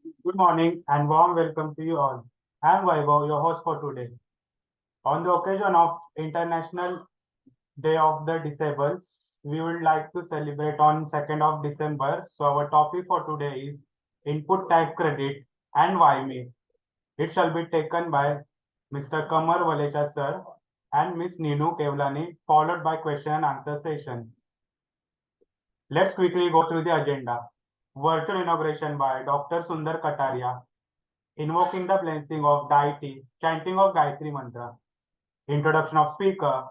Good morning and warm welcome to you all. I am Vaibhav, your host for today. On the occasion of International Day of the Disabled, we would like to celebrate on 2nd of December. So our topic for today is input tax credit and why me. It shall be taken by Mr. Kamar Valecha sir and Miss Ninu Kevlani, followed by question and answer session. Let's quickly go through the agenda. Virtual inauguration by Dr. Sundar Kataria, invoking the blessing of deity, chanting of Gayatri Mantra, introduction of speaker,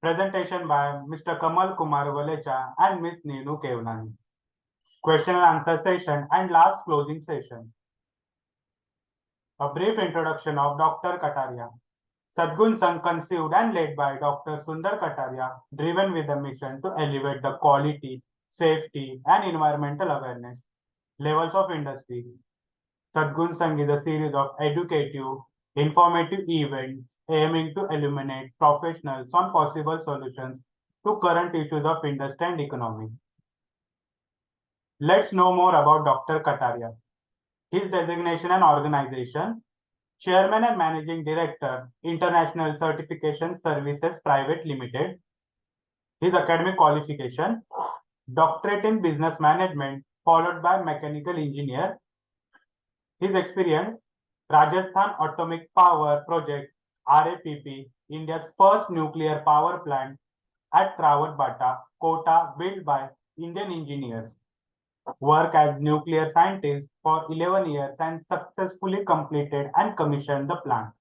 presentation by Mr. Kamal Kumar Valecha and Miss Neenu Kevlani, question and answer session, and last closing session. A brief introduction of Dr. Kataria. Sadgun Sangh conceived and led by Dr. Sundar Kataria, driven with a mission to elevate the quality, safety, and environmental awareness levels of industry. Sadgun Sangh is a series of educative, informative events aiming to illuminate professionals on possible solutions to current issues of industry and economy. Let's know more about Dr. Kataria. His designation and organization: Chairman and Managing Director, International Certification Services Private Limited. His academic qualification: Doctorate in Business Management, followed by Mechanical Engineer. His experience: Rajasthan Atomic Power Project, RAPP, India's first nuclear power plant at Rawatbata, Kota, built by Indian engineers. Work as nuclear scientist for 11 years and successfully completed and commissioned the plant.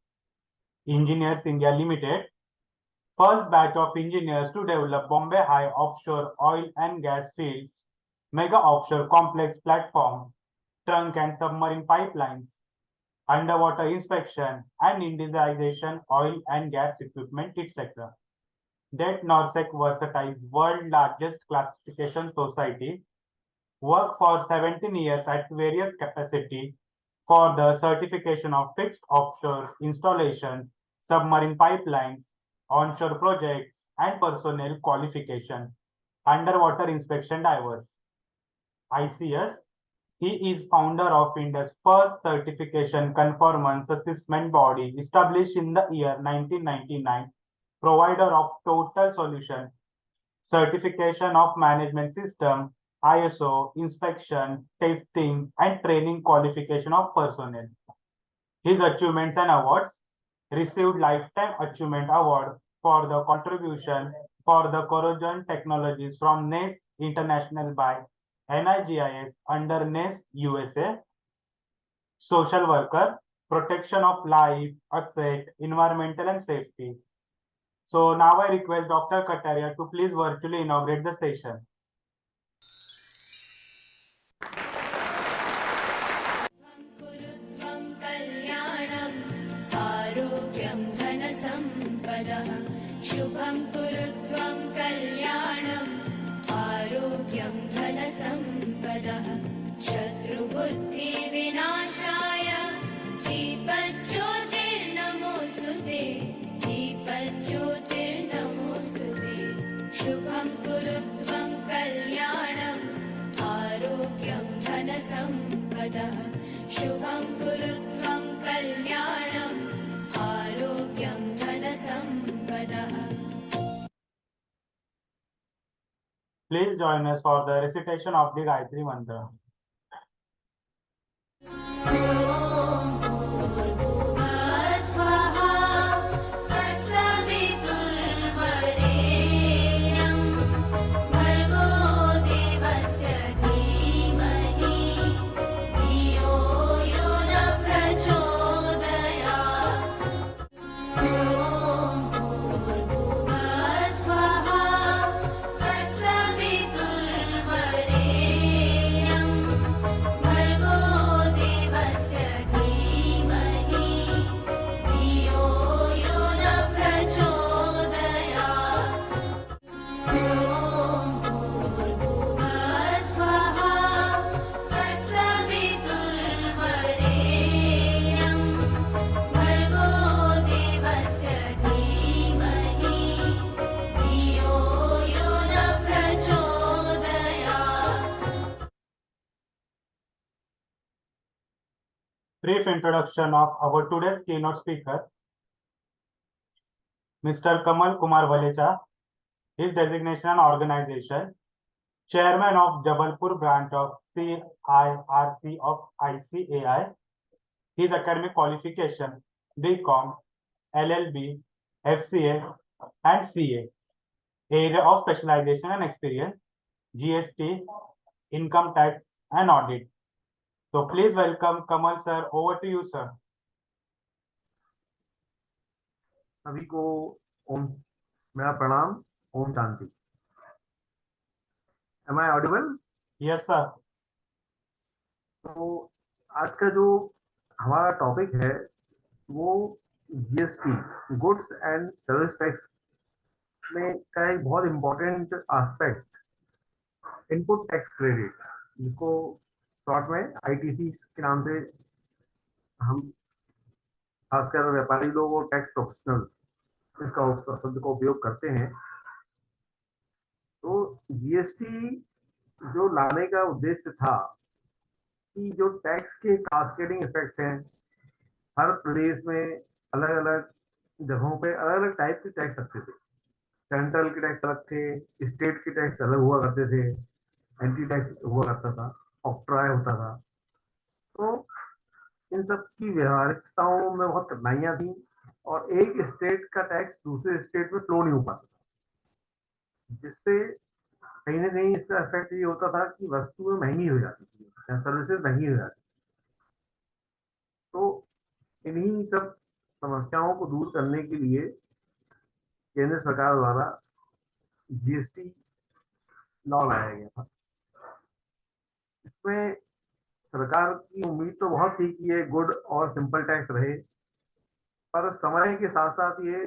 Engineers India Limited, first batch of engineers to develop Bombay High offshore oil and gas fields, mega offshore complex platform, trunk and submarine pipelines, underwater inspection and indigenization oil and gas equipment, etc. Det Norsec Versatile, world largest classification society, worked for 17 years at various capacity for the certification of fixed offshore installations, submarine pipelines, onshore projects, and personnel qualification, underwater inspection divers. ICS, he is founder of India's first certification conformance assessment body established in the year 1999, provider of total solution, certification of management system, ISO, inspection, testing, and training qualification of personnel. His achievements and awards: received Lifetime Achievement Award for the contribution for the corrosion technologies from NES International by NIGIS under NES USA. Social worker, protection of life, asset, environmental and safety. So now I request Dr. Kataria to please virtually inaugurate the session. शुभं कुरु त्वं कल्याणम् आरोग्यं धनसम्पदः शत्रुबुद्धिविनाशाय दीपज्योतिर्नमोऽस्तुते दीपज्योतिर्नमोऽस्तुते शुभं कुरु त्वं कल्याणम् आरोग्यं धनसम्पदः शुभं कुरु त्वं कल्याणम् आरोग्यं धनसम्पदः. Please join us for the recitation of the Gayatri Mantra. brief introduction of our today's keynote speaker, Mr. Kamal Kumar Valecha, his designation and organization, Chairman of Jabalpur branch of CIRC of ICAI, his academic qualification, BCom, LLB, FCA, and CA, area of specialization and experience, GST, income tax, and audit. So please welcome Kamal sir. Over to you, sir. सभी को ओम मेरा प्रणाम, Om Shanti. Am I audible? Yes, sir. तो आज का जो हमारा topic है वो GST, goods and service tax में का एक बहुत important aspect, input tax credit, जिसको शॉर्ट में आईटीसी के नाम से हम खासकर व्यापारी लोग और टैक्स प्रोफेशनल्स इसका शब्द का उपयोग करते हैं। तो जीएसटी जो लाने का उद्देश्य था कि जो टैक्स के कास्केडिंग इफेक्ट हैं, हर प्रदेश में अलग अलग जगहों पे अलग अलग टाइप के टैक्स लगते थे। सेंट्रल के टैक्स अलग थे, स्टेट के टैक्स अलग हुआ करते थे, एंटी टैक्स हुआ करता था, ऑक्ट्रॉय होता था। तो इन सब की व्यवहारिकताओं में बहुत कठिनाइयां थी और एक स्टेट का टैक्स दूसरे स्टेट में फ्लो नहीं हो पाता था, जिससे कहीं ना कहीं इसका इफेक्ट ये होता था कि वस्तुएं महंगी हो जाती थी या सर्विसेज महंगी हो जाती। तो इन्हीं सब समस्याओं को दूर करने के लिए केंद्र सरकार द्वारा जीएसटी लॉ लाया गया था। इसमें सरकार की उम्मीद तो बहुत थी कि ये गुड और सिंपल टैक्स रहे, पर समय के साथ साथ ये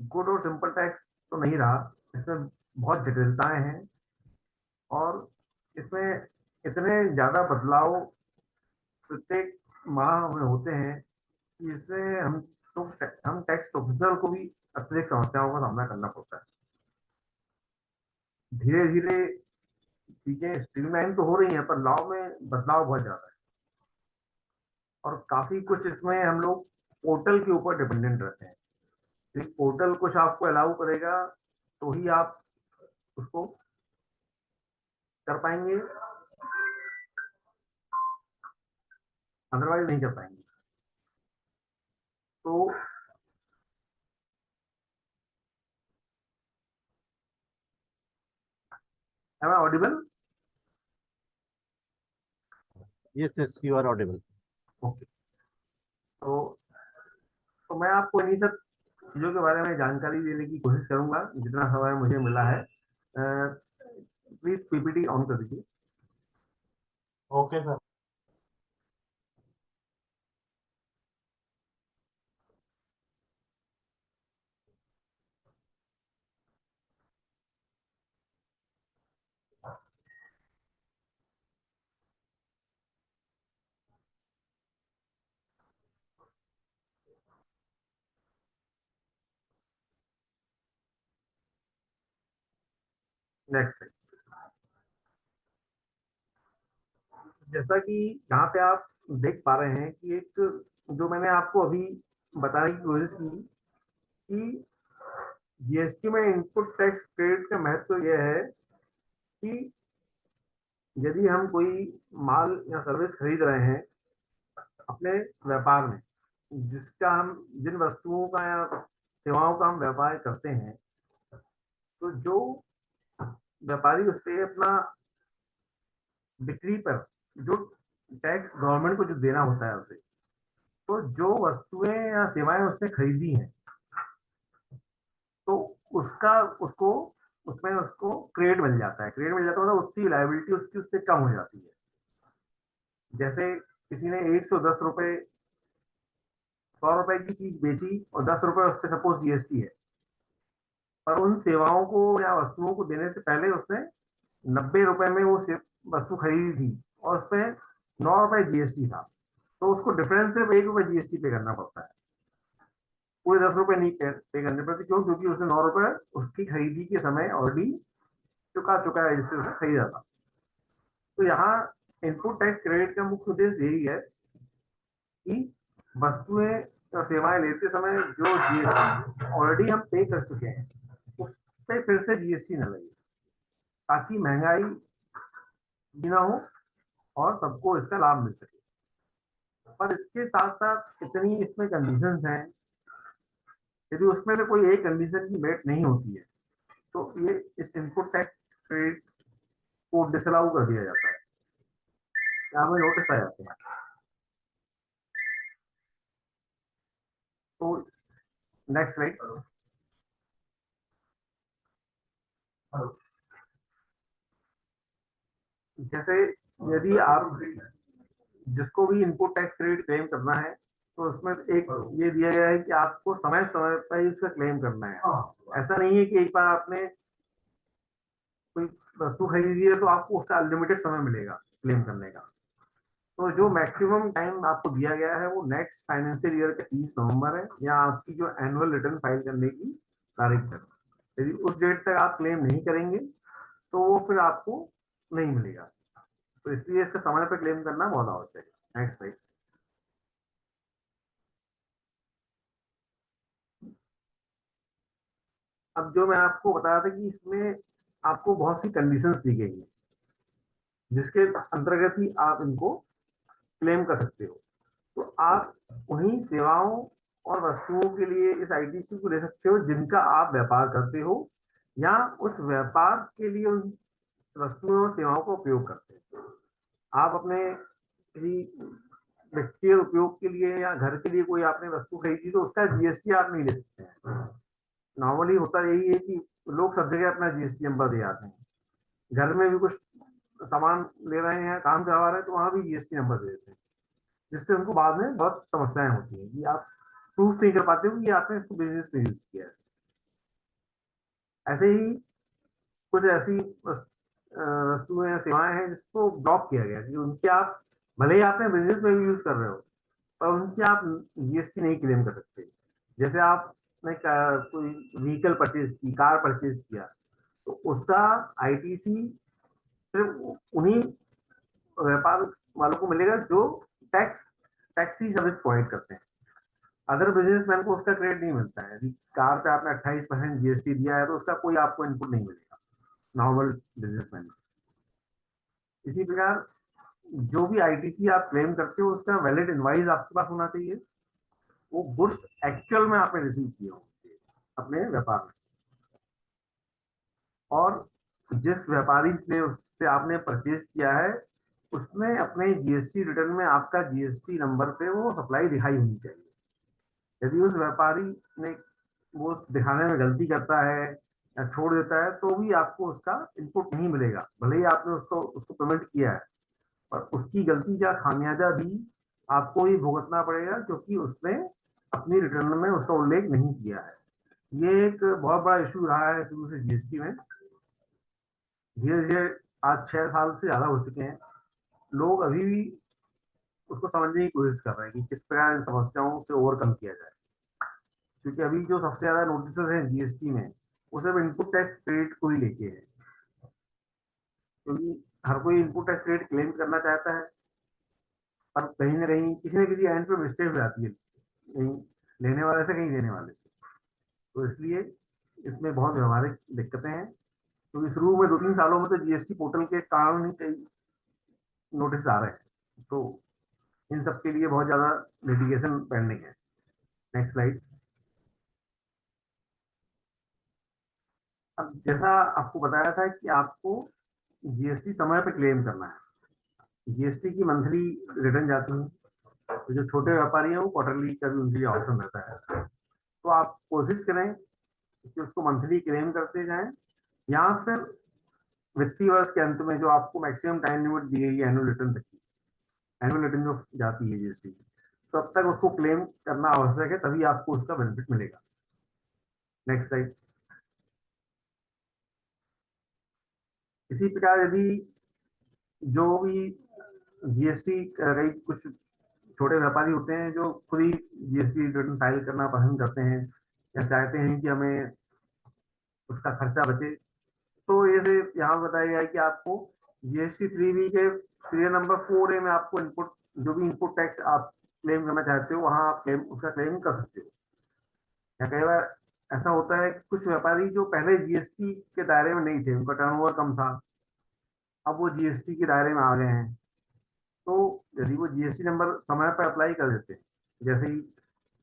गुड और सिंपल टैक्स तो नहीं रहा। इसमें बहुत जटिलताएं हैं और इसमें इतने ज्यादा बदलाव प्रत्येक माह में होते हैं कि इसमें हम टैक्स प्रोफेशनल को भी अतिरिक्त समस्याओं का सामना करना पड़ता है। धीरे धीरे चीजें स्ट्रीमलाइन तो हो रही हैं, पर लॉ में बदलाव बहुत ज्यादा है और काफी कुछ इसमें हम लोग पोर्टल के ऊपर डिपेंडेंट रहते हैं। एक पोर्टल कुछ आपको अलाउ करेगा तो ही आप उसको कर पाएंगे, अदरवाइज नहीं कर पाएंगे। तो am I audible? Yes, you are audible. Okay. तो मैं आपको इन्हीं सब चीजों के बारे में जानकारी देने की कोशिश करूंगा जितना समय मुझे मिला है। प्लीज पीपीटी ऑन कर दीजिए। Okay, sir. नेक्स्ट, जैसा कि यहाँ पे आप देख पा रहे हैं कि एक जो मैंने आपको अभी बताने की कोशिश की कि जीएसटी में इनपुट टैक्स क्रेडिट का महत्व यह है कि यदि हम कोई माल या सर्विस खरीद रहे हैं अपने व्यापार में, जिन वस्तुओं का या सेवाओं का हम व्यापार करते हैं, तो जो व्यापारी उस पर अपना बिक्री पर जो टैक्स गवर्नमेंट को जो देना होता है उसे, तो जो वस्तुएं या सेवाएं उसने खरीदी हैं तो उसको क्रेडिट मिल जाता है। क्रेडिट मिल जाता है मतलब उसकी लायबिलिटी उससे कम हो जाती है। जैसे किसी ने 110 रुपए 100 रुपए की चीज बेची और 10 रुपए उस पर सपोज जीएसटी है, पर उन सेवाओं को या वस्तुओं को देने से पहले उसने 90 रुपए में वो वस्तु खरीदी थी और उस पर 9 रुपए जीएसटी था, तो उसको डिफरेंस सिर्फ 1 रुपए जीएसटी पे करना पड़ता है, पूरे 10 रुपए नहीं पे करने पड़ते। क्यों? क्योंकि उसने 9 रुपए उसकी खरीदी के समय ऑलरेडी चुका है जिससे उसने खरीदा था। तो यहाँ इनपुट टैक्स क्रेडिट का मुख्य उद्देश्य यही है कि वस्तुएं और सेवाएं लेते समय जो जीएसटी ऑलरेडी हम पे कर चुके हैं उस पे फिर से जीएसटी न लगे, ताकि महंगाई भी ना हो और सबको इसका लाभ मिल सके। पर इसके साथ साथ इतनी इसमें कंडीशंस हैं, यदि उसमें से कोई एक कंडीशन की मेट नहीं होती है तो ये इस इनपुट टैक्स क्रेडिट को डिसअलाउ कर दिया जाता है, यहाँ में नोटिस आ जाते हैं। तो नेक्स्ट स्लाइड। जैसे यदि आप जिसको भी इनपुट टैक्स क्रेडिट क्लेम करना है तो उसमें एक ये दिया गया है कि आपको समय समय पर ही उसका क्लेम करना है। ऐसा नहीं है कि एक बार आपने कोई वस्तु खरीदी है तो आपको उसका अनलिमिटेड समय मिलेगा क्लेम करने का। तो जो मैक्सिमम टाइम आपको दिया गया है वो नेक्स्ट फाइनेंशियल ईयर के 30 नवंबर है, या आपकी जो एनुअल रिटर्न फाइल करने की तारीख तक। यदि उस डेट तक आप क्लेम नहीं करेंगे तो वो फिर आपको नहीं मिलेगा। तो इसलिए इसका समय पर क्लेम करना बहुत आवश्यक है। Next slide. अब जो मैं आपको बता रहा था कि इसमें आपको बहुत सी कंडीशंस दी गई हैं जिसके अंतर्गत ही आप इनको क्लेम कर सकते हो। तो आप उन्हीं सेवाओं और वस्तुओं के लिए इस आईटीसी को ले सकते हो जिनका आप व्यापार करते हो या उस व्यापार के लिए उन वस्तुओं और सेवाओं का उपयोग करते हो। आप अपने किसी व्यक्तिगत उपयोग के लिए या घर के लिए कोई आपने वस्तु खरीदी तो उसका जीएसटी आप नहीं ले सकते हैं। नॉर्मली होता यही है कि लोग सब जगह अपना जीएसटी नंबर दे आते हैं। घर में भी कुछ सामान ले रहे हैं, काम करवा रहे हैं, तो वहां भी जीएसटी नंबर दे देते हैं, जिससे उनको बाद में बहुत समस्याएं होती हैं कि आप प्रूफ नहीं कर पाते हो कि आपने इसको बिजनेस में यूज किया है। ऐसे ही कुछ ऐसी वस्तुएं या सेवाएं हैं जिसको ब्लॉक किया गया कि उनके आप भले ही आपने बिजनेस में भी यूज कर रहे हो पर उनकी आप जीएसटी नहीं क्लेम कर सकते। जैसे आपने कोई व्हीकल परचेज की, कार परचेज किया, तो उसका आईटीसी सिर्फ उन्हीं व्यापार वालों को मिलेगा जो टैक्सी सर्विस प्रोवाइड करते हैं। अदर बिजनेसमैन को उसका क्रेडिट नहीं मिलता है। यदि कार पे आपने 28% जीएसटी दिया है तो उसका कोई आपको इनपुट नहीं मिलेगा नॉर्मल बिजनेसमैन। इसी प्रकार जो भी आईटीसी आप क्लेम करते हो उसका वैलिड इनवाइस आपके पास होना चाहिए। वो गुड्स एक्चुअल में आपने रिसीव किए होंगे अपने व्यापार में, और जिस व्यापारी ने उससे आपने परचेज किया है उसमें अपने जीएसटी रिटर्न में आपका जीएसटी नंबर पे वो सप्लाई दिखाई होनी चाहिए। यदि उस व्यापारी ने वो दिखाने में गलती करता है या छोड़ देता है तो भी आपको उसका इनपुट नहीं मिलेगा, भले ही आपने उसको उसको पेमेंट किया है, पर उसकी गलती का खामियाजा भी आपको ही भुगतना पड़ेगा क्योंकि उसने अपनी रिटर्न में उसका उल्लेख नहीं किया है। ये एक बहुत बड़ा इशू रहा है शुरू से जीएसटी में। धीरे धीरे आज 6 साल से ज्यादा हो चुके हैं, लोग अभी भी उसको समझने की कोशिश कर रहे हैं कि किस प्रकार इन समस्याओं से ओवरकम किया जाए। क्योंकि अभी जो सबसे ज्यादा नोटिस हैं जीएसटी में वो सिर्फ इनपुट टैक्स क्रेडिट को ही लेके है, क्योंकि हर कोई इनपुट टैक्स क्रेडिट क्लेम करना चाहता है पर कहीं ना कहीं किसी न किसी एंड पे मिस्टेक हो जाती है, कहीं लेने वाले से कहीं देने वाले से। तो इसलिए इसमें बहुत व्यवहारिक दिक्कतें हैं, क्योंकि शुरू में 2-3 सालों में तो जीएसटी पोर्टल के कारण ही कई नोटिस आ रहे हैं, तो इन सब के लिए बहुत ज्यादा लिटिगेशन पेंडिंग है। Next slide. अब जैसा आपको बताया था कि आपको जीएसटी समय पे क्लेम करना है। जीएसटी की मंथली रिटर्न जाती है, तो जो छोटे व्यापारी हैं वो क्वार्टरली का भी उनके लिए ऑप्शन रहता है। तो आप कोशिश करें कि उसको मंथली क्लेम करते जाएं, या फिर वित्तीय वर्ष के अंत में जो आपको मैक्सिमम टाइम लिमिट दी गई है एनुअल रिटर्न तक की, एनुअल रिटर्न जो जाती है जीएसटी की, तब तक उसको क्लेम करना आवश्यक है, तभी आपको उसका बेनिफिट मिलेगा। Next slide. इसी प्रकार यदि जो भी जीएसटी कई कुछ छोटे व्यापारी होते हैं जो खुद ही जीएसटी रिटर्न फाइल करना पसंद करते हैं या चाहते हैं कि हमें उसका खर्चा बचे, तो ये यहाँ बताया गया है कि आपको जीएसटी 3B के सीरियल नंबर 4A में आपको इनपुट जो भी इनपुट टैक्स आप क्लेम करना चाहते हो वहां आप उसका क्लेम कर सकते हो। या कई बार ऐसा होता है कि कुछ व्यापारी जो पहले जीएसटी के दायरे में नहीं थे, उनका टर्नओवर कम था, अब वो जीएसटी के दायरे में आ गए हैं। तो यदि वो जीएसटी नंबर समय पर अप्लाई कर देते हैं, जैसे ही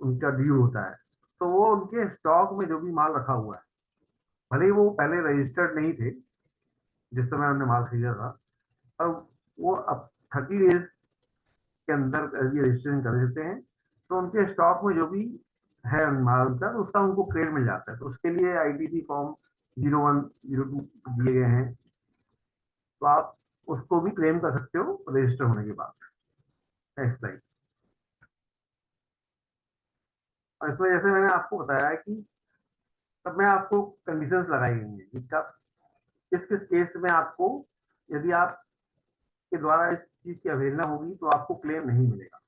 उनका ड्यू होता है, तो वो उनके स्टॉक में जो भी माल रखा हुआ है, भले ही वो पहले रजिस्टर्ड नहीं थे जिस समय हमने माल खरीदा था, और वो अब 30 डेज के अंदर यदि रजिस्ट्रेशन कर देते हैं, तो उनके स्टॉक में जो भी है माल उनका, तो उसका उनको क्रेडिट मिल जाता है। तो उसके लिए आईटीसी फॉर्म 0102 दिए गए हैं, तो आप उसको भी क्लेम कर सकते हो रजिस्टर होने के बाद। Next slide. और इसमें जैसे मैंने आपको बताया है कि तब में आपको कंडीशंस लगाई गई हैं कि कब किस किस केस में आपको, यदि आपके द्वारा इस चीज की अवहेलना होगी तो आपको क्लेम नहीं मिलेगा।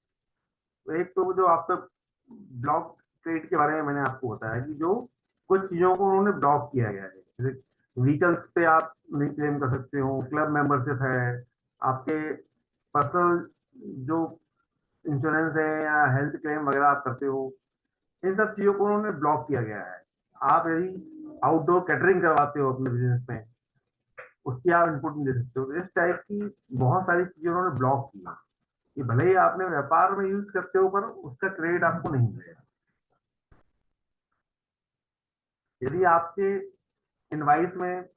तो एक तो जो आपका ब्लॉक क्रेडिट के बारे में मैंने आपको बताया कि जो कुछ चीजों को उन्होंने ब्लॉक किया गया है, जैसे व्हीकल्स पे आप नहीं क्लेम कर सकते हो, क्लब मेंबरशिप है, आपके पर्सनल जो इंश्योरेंस है या हेल्थ क्लेम वगैरह आप करते हो, इन सब चीजों को उन्होंने ब्लॉक किया गया है। आप यदि आउटडोर कैटरिंग करवाते हो अपने बिजनेस में, उसकी आप इनपुट नहीं दे सकते हो। तो इस टाइप की बहुत सारी चीजें उन्होंने ब्लॉक की हैं कि भले ही आपने व्यापार में यूज करते हो, पर उसका क्रेडिट आपको नहीं मिलेगा। यदि आपके इनवाइस में,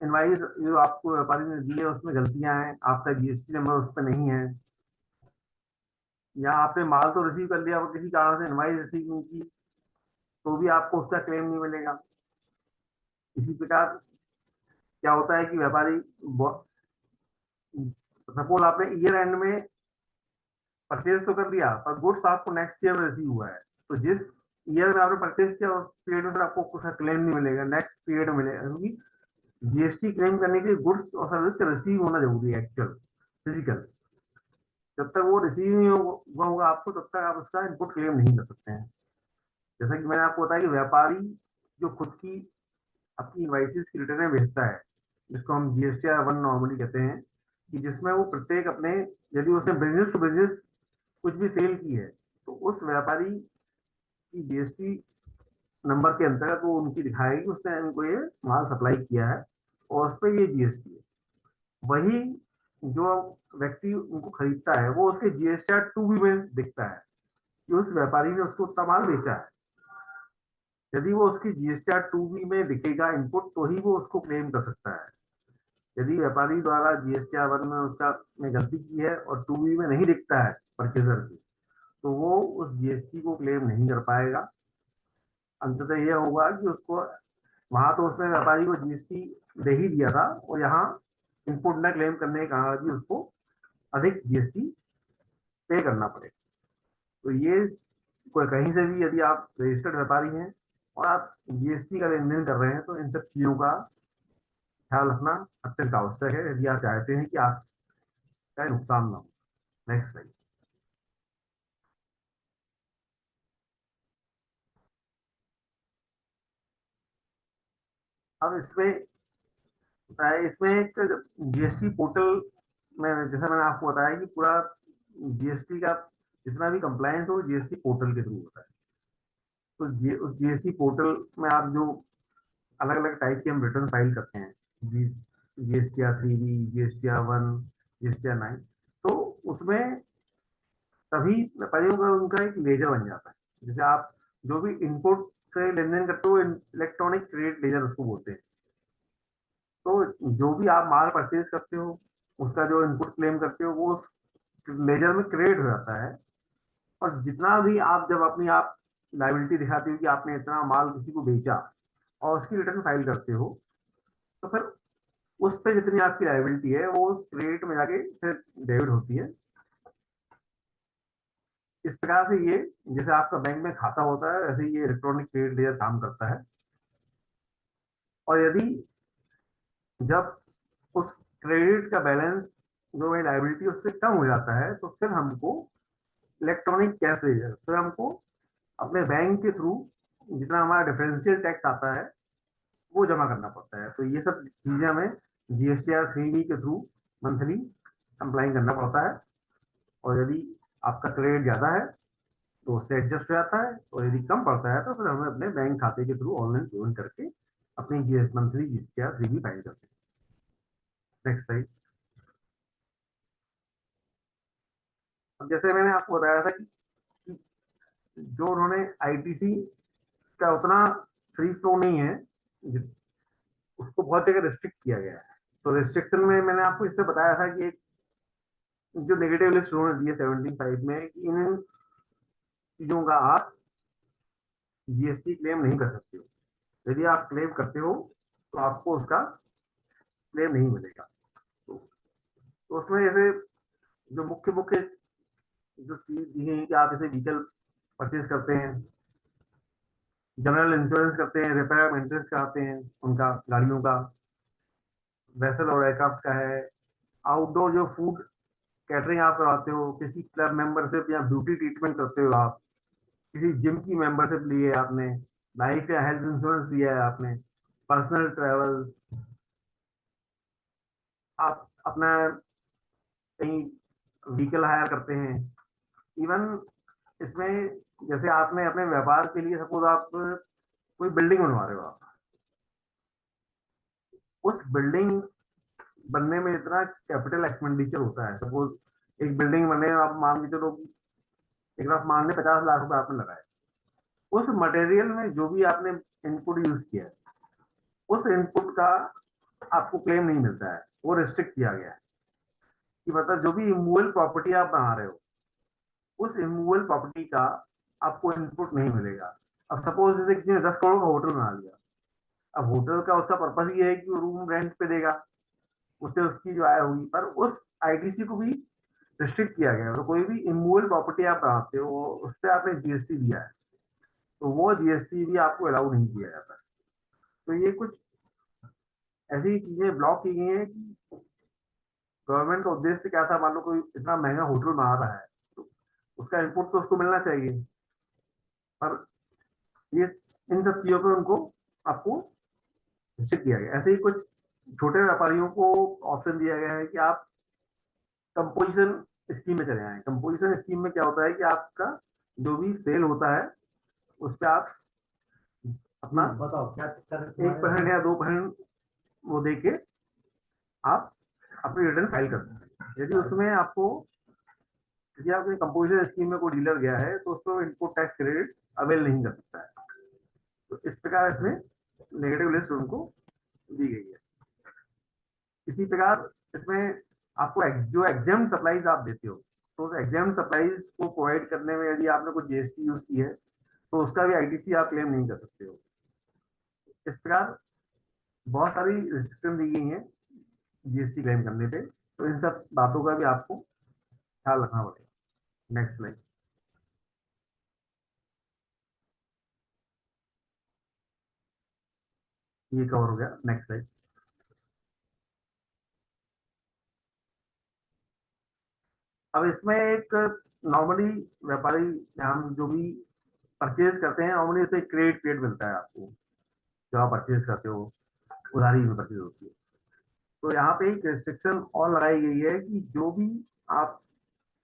इनवाइस जो आपको व्यापारी ने दी है उसमें गलतियां हैं, आपका जीएसटी नंबर उस पर नहीं है, या आपने माल तो रिसीव कर लिया और किसी कारण से इनवाइस रिसीव नहीं की, तो भी आपको उसका क्लेम नहीं मिलेगा। इसी प्रकार क्या होता है कि व्यापारी, सपोज आपने ईयर एंड में परचेज तो कर दिया, पर गुड्स आपको नेक्स्ट ईयर में रिसीव हुआ है, तो जिस ईयर में आपने परचेज किया उस पीरियड में फिर आपको उसका क्लेम नहीं मिलेगा, नेक्स्ट पीरियड में मिलेगा। क्योंकि जीएसटी क्लेम करने के लिए गुड्स और सर्विस का रिसीव होना जरूरी है, एक्चुअल फिजिकल। जब तक वो रिसीव नहीं हुआ होगा आपको, तब तक आप उसका इनपुट क्लेम नहीं कर सकते हैं। जैसा कि मैंने आपको बताया कि व्यापारी जो खुद की अपनी इनवाइसेस की रिटर्न भेजता है, जिसको हम GSTR 1 नॉर्मली कहते हैं, कि जिसमें वो प्रत्येक अपने, यदि उसने बिजनेस टू बिजनेस कुछ भी सेल की है, तो उस व्यापारी की जीएसटी नंबर के अंतर्गत वो उनकी दिखाएगी कि उसने इनको ये माल सप्लाई किया है और उस पर ये जीएसटी है। वही जो व्यक्ति उनको खरीदता है, वो उसके GSTR 2B में दिखता है कि उस व्यापारी ने उसको उतना माल बेचा है। यदि वो उसकी GSTR 2B में दिखेगा इनपुट, तो ही वो उसको क्लेम कर सकता है। यदि व्यापारी द्वारा GSTR 1 में उसका ने गलती की है और 2B में नहीं दिखता है परचेजर की, तो वो उस जीएसटी को क्लेम नहीं कर पाएगा। अंततः यह होगा कि उसको, वहां तो उसने व्यापारी को जीएसटी दे ही दिया था, और यहाँ इनपुट न क्लेम करने के कारण भी उसको अधिक जीएसटी पे करना पड़ेगा। तो ये कोई कहीं से भी यदि आप रजिस्टर्ड व्यापारी हैं और आप जीएसटी का लेन देन कर रहे हैं, तो इन सब चीजों का ख्याल रखना अत्यंत आवश्यक है यदि आप चाहते हैं कि आपका नुकसान ना हो। Next slide. अब इसमें एक जीएसटी पोर्टल में, जैसा मैंने आपको बताया कि पूरा जीएसटी का जितना भी कंप्लायंस हो जीएसटी पोर्टल के थ्रू होता है। तो उस जीएसटी पोर्टल में आप जो अलग अलग टाइप के हम रिटर्न फाइल करते हैं, GSTR 3B, GSTR 1, GSTR 9, तो उसमें सभी व्यापारियों का उनका एक लेजर बन जाता है। जैसे आप जो भी इनपुट से लेन देन करते हो, इलेक्ट्रॉनिक क्रेडिट लेजर उसको बोलते हैं। तो जो भी आप माल परचेज करते हो, उसका जो इनपुट क्लेम करते हो, वो उस लेजर में क्रेडिट हो जाता है। और जितना भी आप जब अपनी आप लाइबिलिटी दिखाते हो कि आपने इतना माल किसी को बेचा और उसकी रिटर्न फाइल करते हो, तो फिर उस पर जितनी आपकी लाइबिलिटी है वो क्रेडिट में जाके फिर डेबिट होती है। इस प्रकार से ये, जैसे आपका बैंक में खाता होता है, वैसे ये इलेक्ट्रॉनिक क्रेडिट लेजर काम करता है। और यदि जब उस क्रेडिट का बैलेंस जो है लाइबिलिटी उससे कम हो जाता है, तो फिर हमको इलेक्ट्रॉनिक कैश लेजर, फिर हमको अपने बैंक के थ्रू जितना हमारा डिफरेंशियल टैक्स आता है वो जमा करना पड़ता है। तो ये सब चीजें हमें GSTR 3B के थ्रू मंथली कंप्लाइन करना पड़ता है। और यदि आपका क्रेडिट ज्यादा है तो उससे एडजस्ट हो जाता है, और यदि कम पड़ता है तो फिर हमें अपने बैंक खाते के थ्रू ऑनलाइन पेमेंट करके अपनी जीएस मंथली जीएसटी फ्री भी फाइल करते हैं। Next side. अब जैसे मैंने आपको बताया था कि जो उन्होंने आईटीसी का उतना फ्री फ्लो नहीं है, उसको बहुत जगह रिस्ट्रिक्ट किया गया है। तो रिस्ट्रिक्शन में मैंने आपको इससे बताया था कि एक जो नेगेटिव लिस्ट उन्होंने दी है 17.5 में कि इन चीजों का आप जीएसटी क्लेम नहीं कर सकते हो। यदि आप क्लेम करते हो तो आपको उसका क्लेम नहीं मिलेगा। तो उसमें जैसे जो मुख्य मुख्य जो चीज दी है कि आप जैसे व्हीकल परचेज करते हैं, जनरल इंश्योरेंस करते हैं, रिपेयर मेंटेनेंस कराते हैं उनका, गाड़ियों का, वेसल और एयरक्राफ्ट का है, आउटडोर जो फूड कैटरिंग आप कराते हो, किसी क्लब मेंबरशिप या ब्यूटी ट्रीटमेंट करते हो आप, किसी जिम की मेंबरशिप ली है आपने, लाइफ या हेल्थ इंश्योरेंस लिया है आपने, पर्सनल ट्रेवल्स, आप अपना कहीं व्हीकल हायर करते हैं, इवन इसमें जैसे आपने अपने व्यापार के लिए सपोज आप कोई बिल्डिंग बनवा रहे हो, आप उस बिल्डिंग बनने में इतना कैपिटल एक्सपेंडिचर होता है। सपोज एक बिल्डिंग बनने में आप मान के चलो, एक बार मान लें 50 लाख रुपए आपने लगाए, उस मटेरियल में जो भी आपने इनपुट यूज किया है, उस इनपुट का आपको क्लेम नहीं मिलता है, वो रिस्ट्रिक्ट किया गया है कि मतलब जो भी इमूवेबल प्रॉपर्टी आप बना रहे हो, उस इमूवेबल प्रॉपर्टी का आपको इनपुट नहीं मिलेगा। अब सपोज जैसे किसी ने 10 करोड़ का होटल बना लिया, अब होटल का उसका पर्पस ये है कि वो रूम रेंट पे देगा, उससे उसकी जो आय होगी, पर उस आईटीसी को भी रिस्ट्रिक्ट किया गया है। तो कोई भी इमूवेबल प्रॉपर्टी आप बनाते हो, उस पर आपने जीएसटी दिया है, तो वो जीएसटी भी आपको अलाउ नहीं किया जाता। तो ये कुछ ऐसी चीजें ब्लॉक की गई हैं कि गवर्नमेंट का उद्देश्य क्या था, मान लो कोई इतना महंगा होटल बना रहा है तो उसका इनपुट तो उसको मिलना चाहिए, पर ये इन सब चीजों पे उनको आपको निश्चित किया गया। ऐसे ही कुछ छोटे व्यापारियों को ऑप्शन दिया गया है कि आप कंपोजिशन स्कीम में चले आए। कंपोजिशन स्कीम में क्या होता है कि आपका जो भी सेल होता है उस पर आप अपना बताओ क्या कर 1% या 2% वो दे के आप अपनी रिटर्न फाइल कर सकते हैं। यदि उसमें आपको, यदि आपके कंपोजिशन स्कीम में कोई डीलर गया है तो उसको इनपुट टैक्स क्रेडिट अवेल नहीं कर सकता है। तो इस प्रकार इसमें नेगेटिव लिस्ट उनको दी गई है। इसी प्रकार इसमें आपको जो एग्जाम सप्लाईज आप देते हो, तो एग्जाम सप्लाईज को प्रोवाइड करने में यदि आपने कोई जीएसटी यूज की है तो उसका भी आईटीसी आप क्लेम नहीं कर सकते हो। इस प्रकार बहुत सारी रिस्ट्रिक्शन दी गई है जीएसटी क्लेम करने पे, तो इन सब बातों का भी आपको ख्याल रखना पड़ेगा। Next slide. ये कवर हो गया। Next slide. अब इसमें एक नॉर्मली व्यापारी, हम जो भी परचेज करते हैं नॉर्मली इसे क्रेडिट पीरियड मिलता है आपको, जो आप परचेज करते हो उधारी में परचेज होती है। तो यहाँ पे एक रिस्ट्रिक्शन और लगाई गई है कि जो भी आप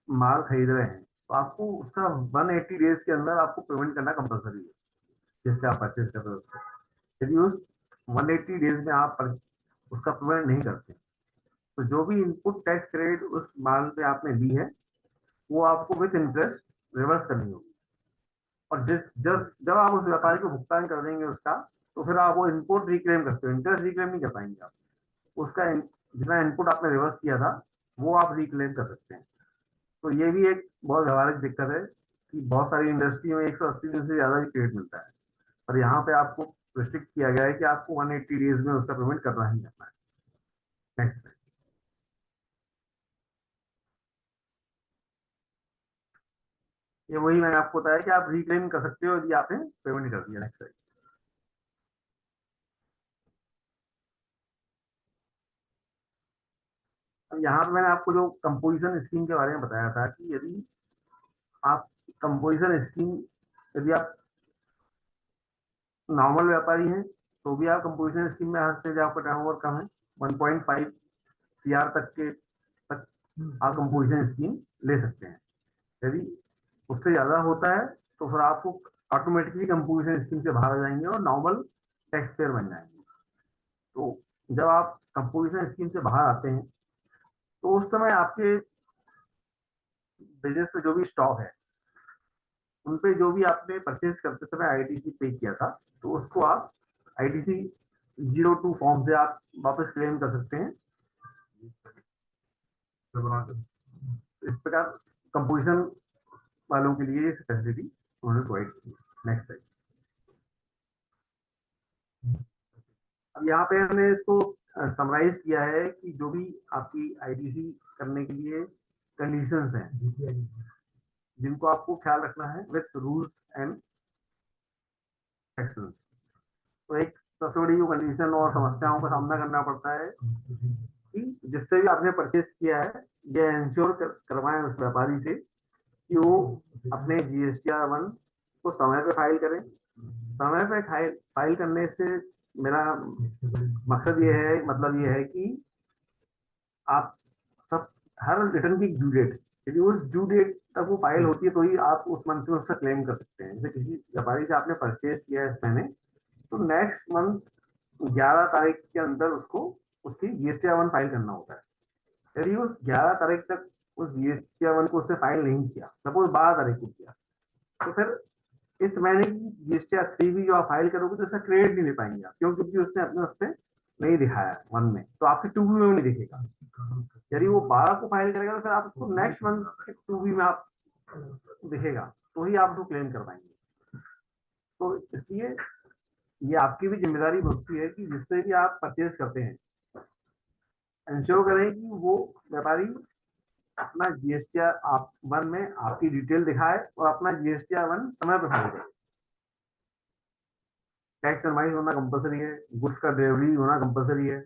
माल खरीद रहे हैं तो आपको उसका 180 डेज के अंदर आपको पेमेंट करना कंपलसरी है, जिससे आप परचेज कर रहे हो। यदि उस 180 डेज में आप उसका पेमेंट नहीं करते तो जो भी इनपुट टैक्स क्रेडिट उस माल पे आपने दी है वो आपको विथ इंटरेस्ट रिवर्स करनी होगी। और जिस जब जब आप उस व्यापारी को भुगतान कर देंगे उसका, तो फिर आप वो इनपुट रिक्लेम करते हो, इंटरेस्ट रिक्लेम नहीं कर पाएंगे आप। उसका जितना इनपुट आपने रिवर्स किया था वो आप रिक्लेम कर सकते हैं। तो ये भी एक बहुत व्यावहारिक दिक्कत है कि बहुत सारी इंडस्ट्री में 180 दिन से ज्यादा भी क्रेडिट मिलता है, और यहाँ पे आपको रिस्ट्रिक्ट किया गया है कि आपको 180 डेज में उसका पेमेंट करना ही करना है। नेक्स्ट। ये वही मैंने आपको बताया कि आप रिक्लेम कर सकते हो यदि आपने पेमेंट कर दिया। नेक्स्ट। अब यहाँ पे मैंने आपको जो कंपोजिशन स्कीम के बारे में बताया था कि यदि आप कंपोजिशन स्कीम, यदि आप नॉर्मल व्यापारी हैं तो भी आप कंपोजिशन स्कीम में आ सकते हैं, जब आपका टर्नओवर कम है 1.5 सीआर तक के तक आप कंपोजिशन स्कीम ले सकते हैं। यदि उससे ज्यादा होता है तो फिर आपको ऑटोमेटिकली कंपोजिशन स्कीम से बाहर आ जाएंगे और नॉर्मल टैक्स पेयर बन जाएंगे। तो जब आप कंपोजिशन स्कीम से बाहर आते हैं तो उस समय आपके बिजनेस में जो भी स्टॉक है उन पे जो भी आपने परचेज करते समय आईटीसी पे किया था तो उसको आप आईटीसी 02 फॉर्म से आप वापस क्लेम कर सकते हैं। इस प्रकार कंपोजिशन वालों के लिए फैसिलिटी उन्होंने प्रोवाइड की। नेक्स्ट टाइम अब यहाँ पे हमने इसको समराइज किया है कि जो भी आपकी आईटीसी करने के लिए कंडीशंस हैं जिनको आपको ख्याल रखना है विथ रूल्स एंड एक्शंस। तो एक सबसे बड़ी जो कंडीशन और समस्याओं का सामना करना पड़ता है कि जिससे भी आपने परचेस किया है ये इंश्योर करवाएं उस व्यापारी से कि वो अपने GSTR 1 को समय पे फाइल करें। समय पे फाइल करने से मेरा मकसद ये है, मतलब ये है कि आप सब हर रिटर्न की ड्यू डेट, यदि उस ड्यू डेट तक वो फाइल होती है तो ही आप उस मंथ में उसका क्लेम कर सकते हैं। जैसे किसी व्यापारी से आपने परचेस किया है इस महीने, तो नेक्स्ट मंथ 11 तारीख के अंदर उसको उसकी GSTR 1 फाइल करना होता है। यदि उस 11 तारीख तक उस GSTR 1 को उसने फाइल नहीं किया, सपोज 12 तारीख को किया, तो फिर इस महीने की GSTR 3 भी जो आप फाइल करोगे तो उसका क्रेडिट नहीं ले पाएंगे आप, क्यों? क्योंकि उसने अपने उस पर नहीं दिखाया 1 में, तो आपके 2 में नहीं दिखेगा। यदि वो 12 को फाइल करेगा तो फिर आप उसको नेक्स्ट मंथ के 2 में आप दिखेगा, तो ही आप उसको क्लेम कर पाएंगे। तो इसलिए ये आपकी भी जिम्मेदारी बनती है कि जिससे भी आप परचेज करते हैं इंश्योर करें कि वो व्यापारी अपना GSTR 1 में आपकी डिटेल दिखाए और अपना GSTR 1 समय पर फाइल करे। टैक्स इनवाइस होना कंपलसरी है, गुड्स का डिलीवरी होना कंपलसरी है।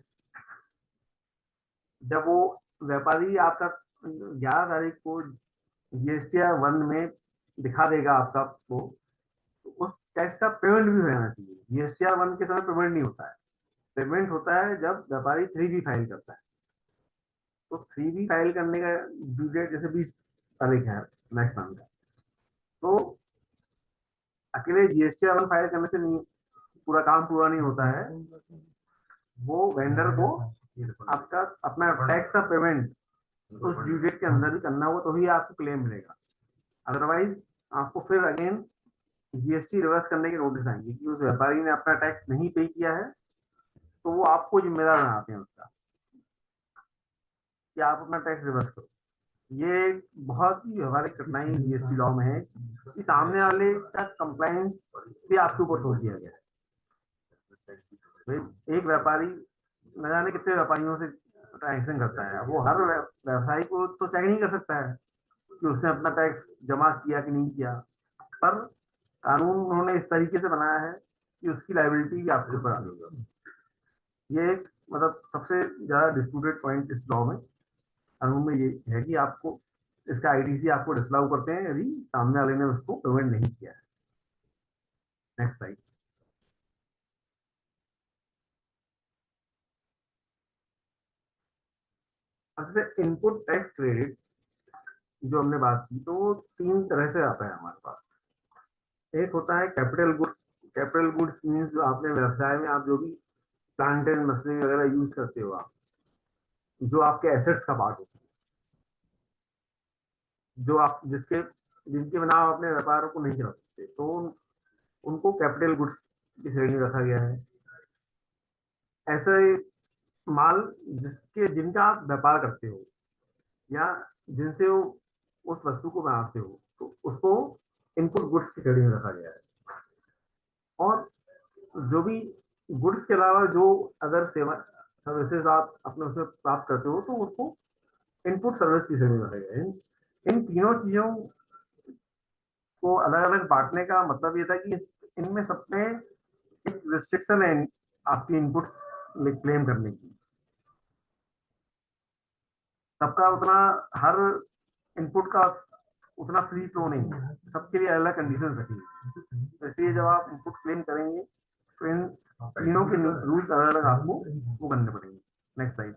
जब वो व्यापारी आपका 11 तारीख को GSTR 1 में दिखा देगा आपका वो, तो उस टैक्स का पेमेंट भी हो जाना चाहिए। GSTR 1 के समय पेमेंट नहीं होता है, पेमेंट होता है जब व्यापारी 3B फाइल करता है। तो 3B फाइल करने का ड्यू डेट जैसे 20 तारीख है नेक्स्ट मंथ का, तो अकेले GSTR 1 फाइल करने से नहीं पूरा काम पूरा नहीं होता है। वो वेंडर को आपका अपना टैक्स का पेमेंट उस ड्यू डेट के अंदर ही करना होगा, तो ही आपको क्लेम मिलेगा। अदरवाइज आपको फिर अगेन GST रिवर्स करने की नोटिस आएंगे कि उस व्यापारी ने अपना टैक्स नहीं पे किया है, तो वो आपको जिम्मेदार बनाते हैं उसका कि आप अपना टैक्स रिवर्स करो। ये बहुत ही व्यवहारिक कठिनाई GST लॉ में है कि सामने वाले का कंप्लायंस भी आपके ऊपर छोड़ दिया गया है। एक व्यापारी न जाने कितने व्यापारियों से ट्रांजेक्शन करता है, वो हर व्यवसायी को तो चेक नहीं कर सकता है कि उसने अपना टैक्स जमा किया कि नहीं किया, पर कानून उन्होंने इस तरीके से बनाया है कि उसकी लाइबिलिटी आपके ऊपर आ गई। ये एक मतलब सबसे ज्यादा डिस्प्यूटेड पॉइंट इस लॉ में कानून में ये है कि आपको इसका आईटीसी आपको डिसअलाउ करते हैं यदि सामने वाले ने उसको पेमेंट नहीं किया है। Next slide. अब जैसे इनपुट टैक्स क्रेडिट जो हमने बात की, तो वो 3 तरह से आता है हमारे पास। एक होता है capital goods. Capital goods means जो आपने व्यवसाय में आप जो भी प्लांट एंड मशीनरी वगैरह यूज करते हो, आप जो आपके एसेट्स का पार्ट होता है, जो आप जिनके बिना आप अपने व्यापार को नहीं चला सकते, तो उनको कैपिटल गुड्स की श्रेणी में रखा गया है। ऐसे माल जिनका आप व्यापार करते हो या जिनसे वो उस वस्तु को बनाते हो, तो उसको इनपुट गुड्स की श्रेणी में रखा गया है। और जो भी गुड्स के अलावा जो अगर सेवा सर्विसेज आप अपने उसमें प्राप्त करते हो, तो उसको इनपुट सर्विस की श्रेणी में रखा गया है। इन तीनों चीजों को अलग अलग बांटने का मतलब ये था कि इनमें सब में एक रिस्ट्रिक्शन है आपकी इनपुट क्लेम करने की। सबका उतना हर इनपुट का उतना फ्री फ्लो नहीं है, सबके लिए अलग कंडीशन रखी है। तो इसलिए जब आप इनपुट क्लेम करेंगे तो इन तीनों के रूल्स अलग अलग आपको वो करने पड़ेंगे। Next slide.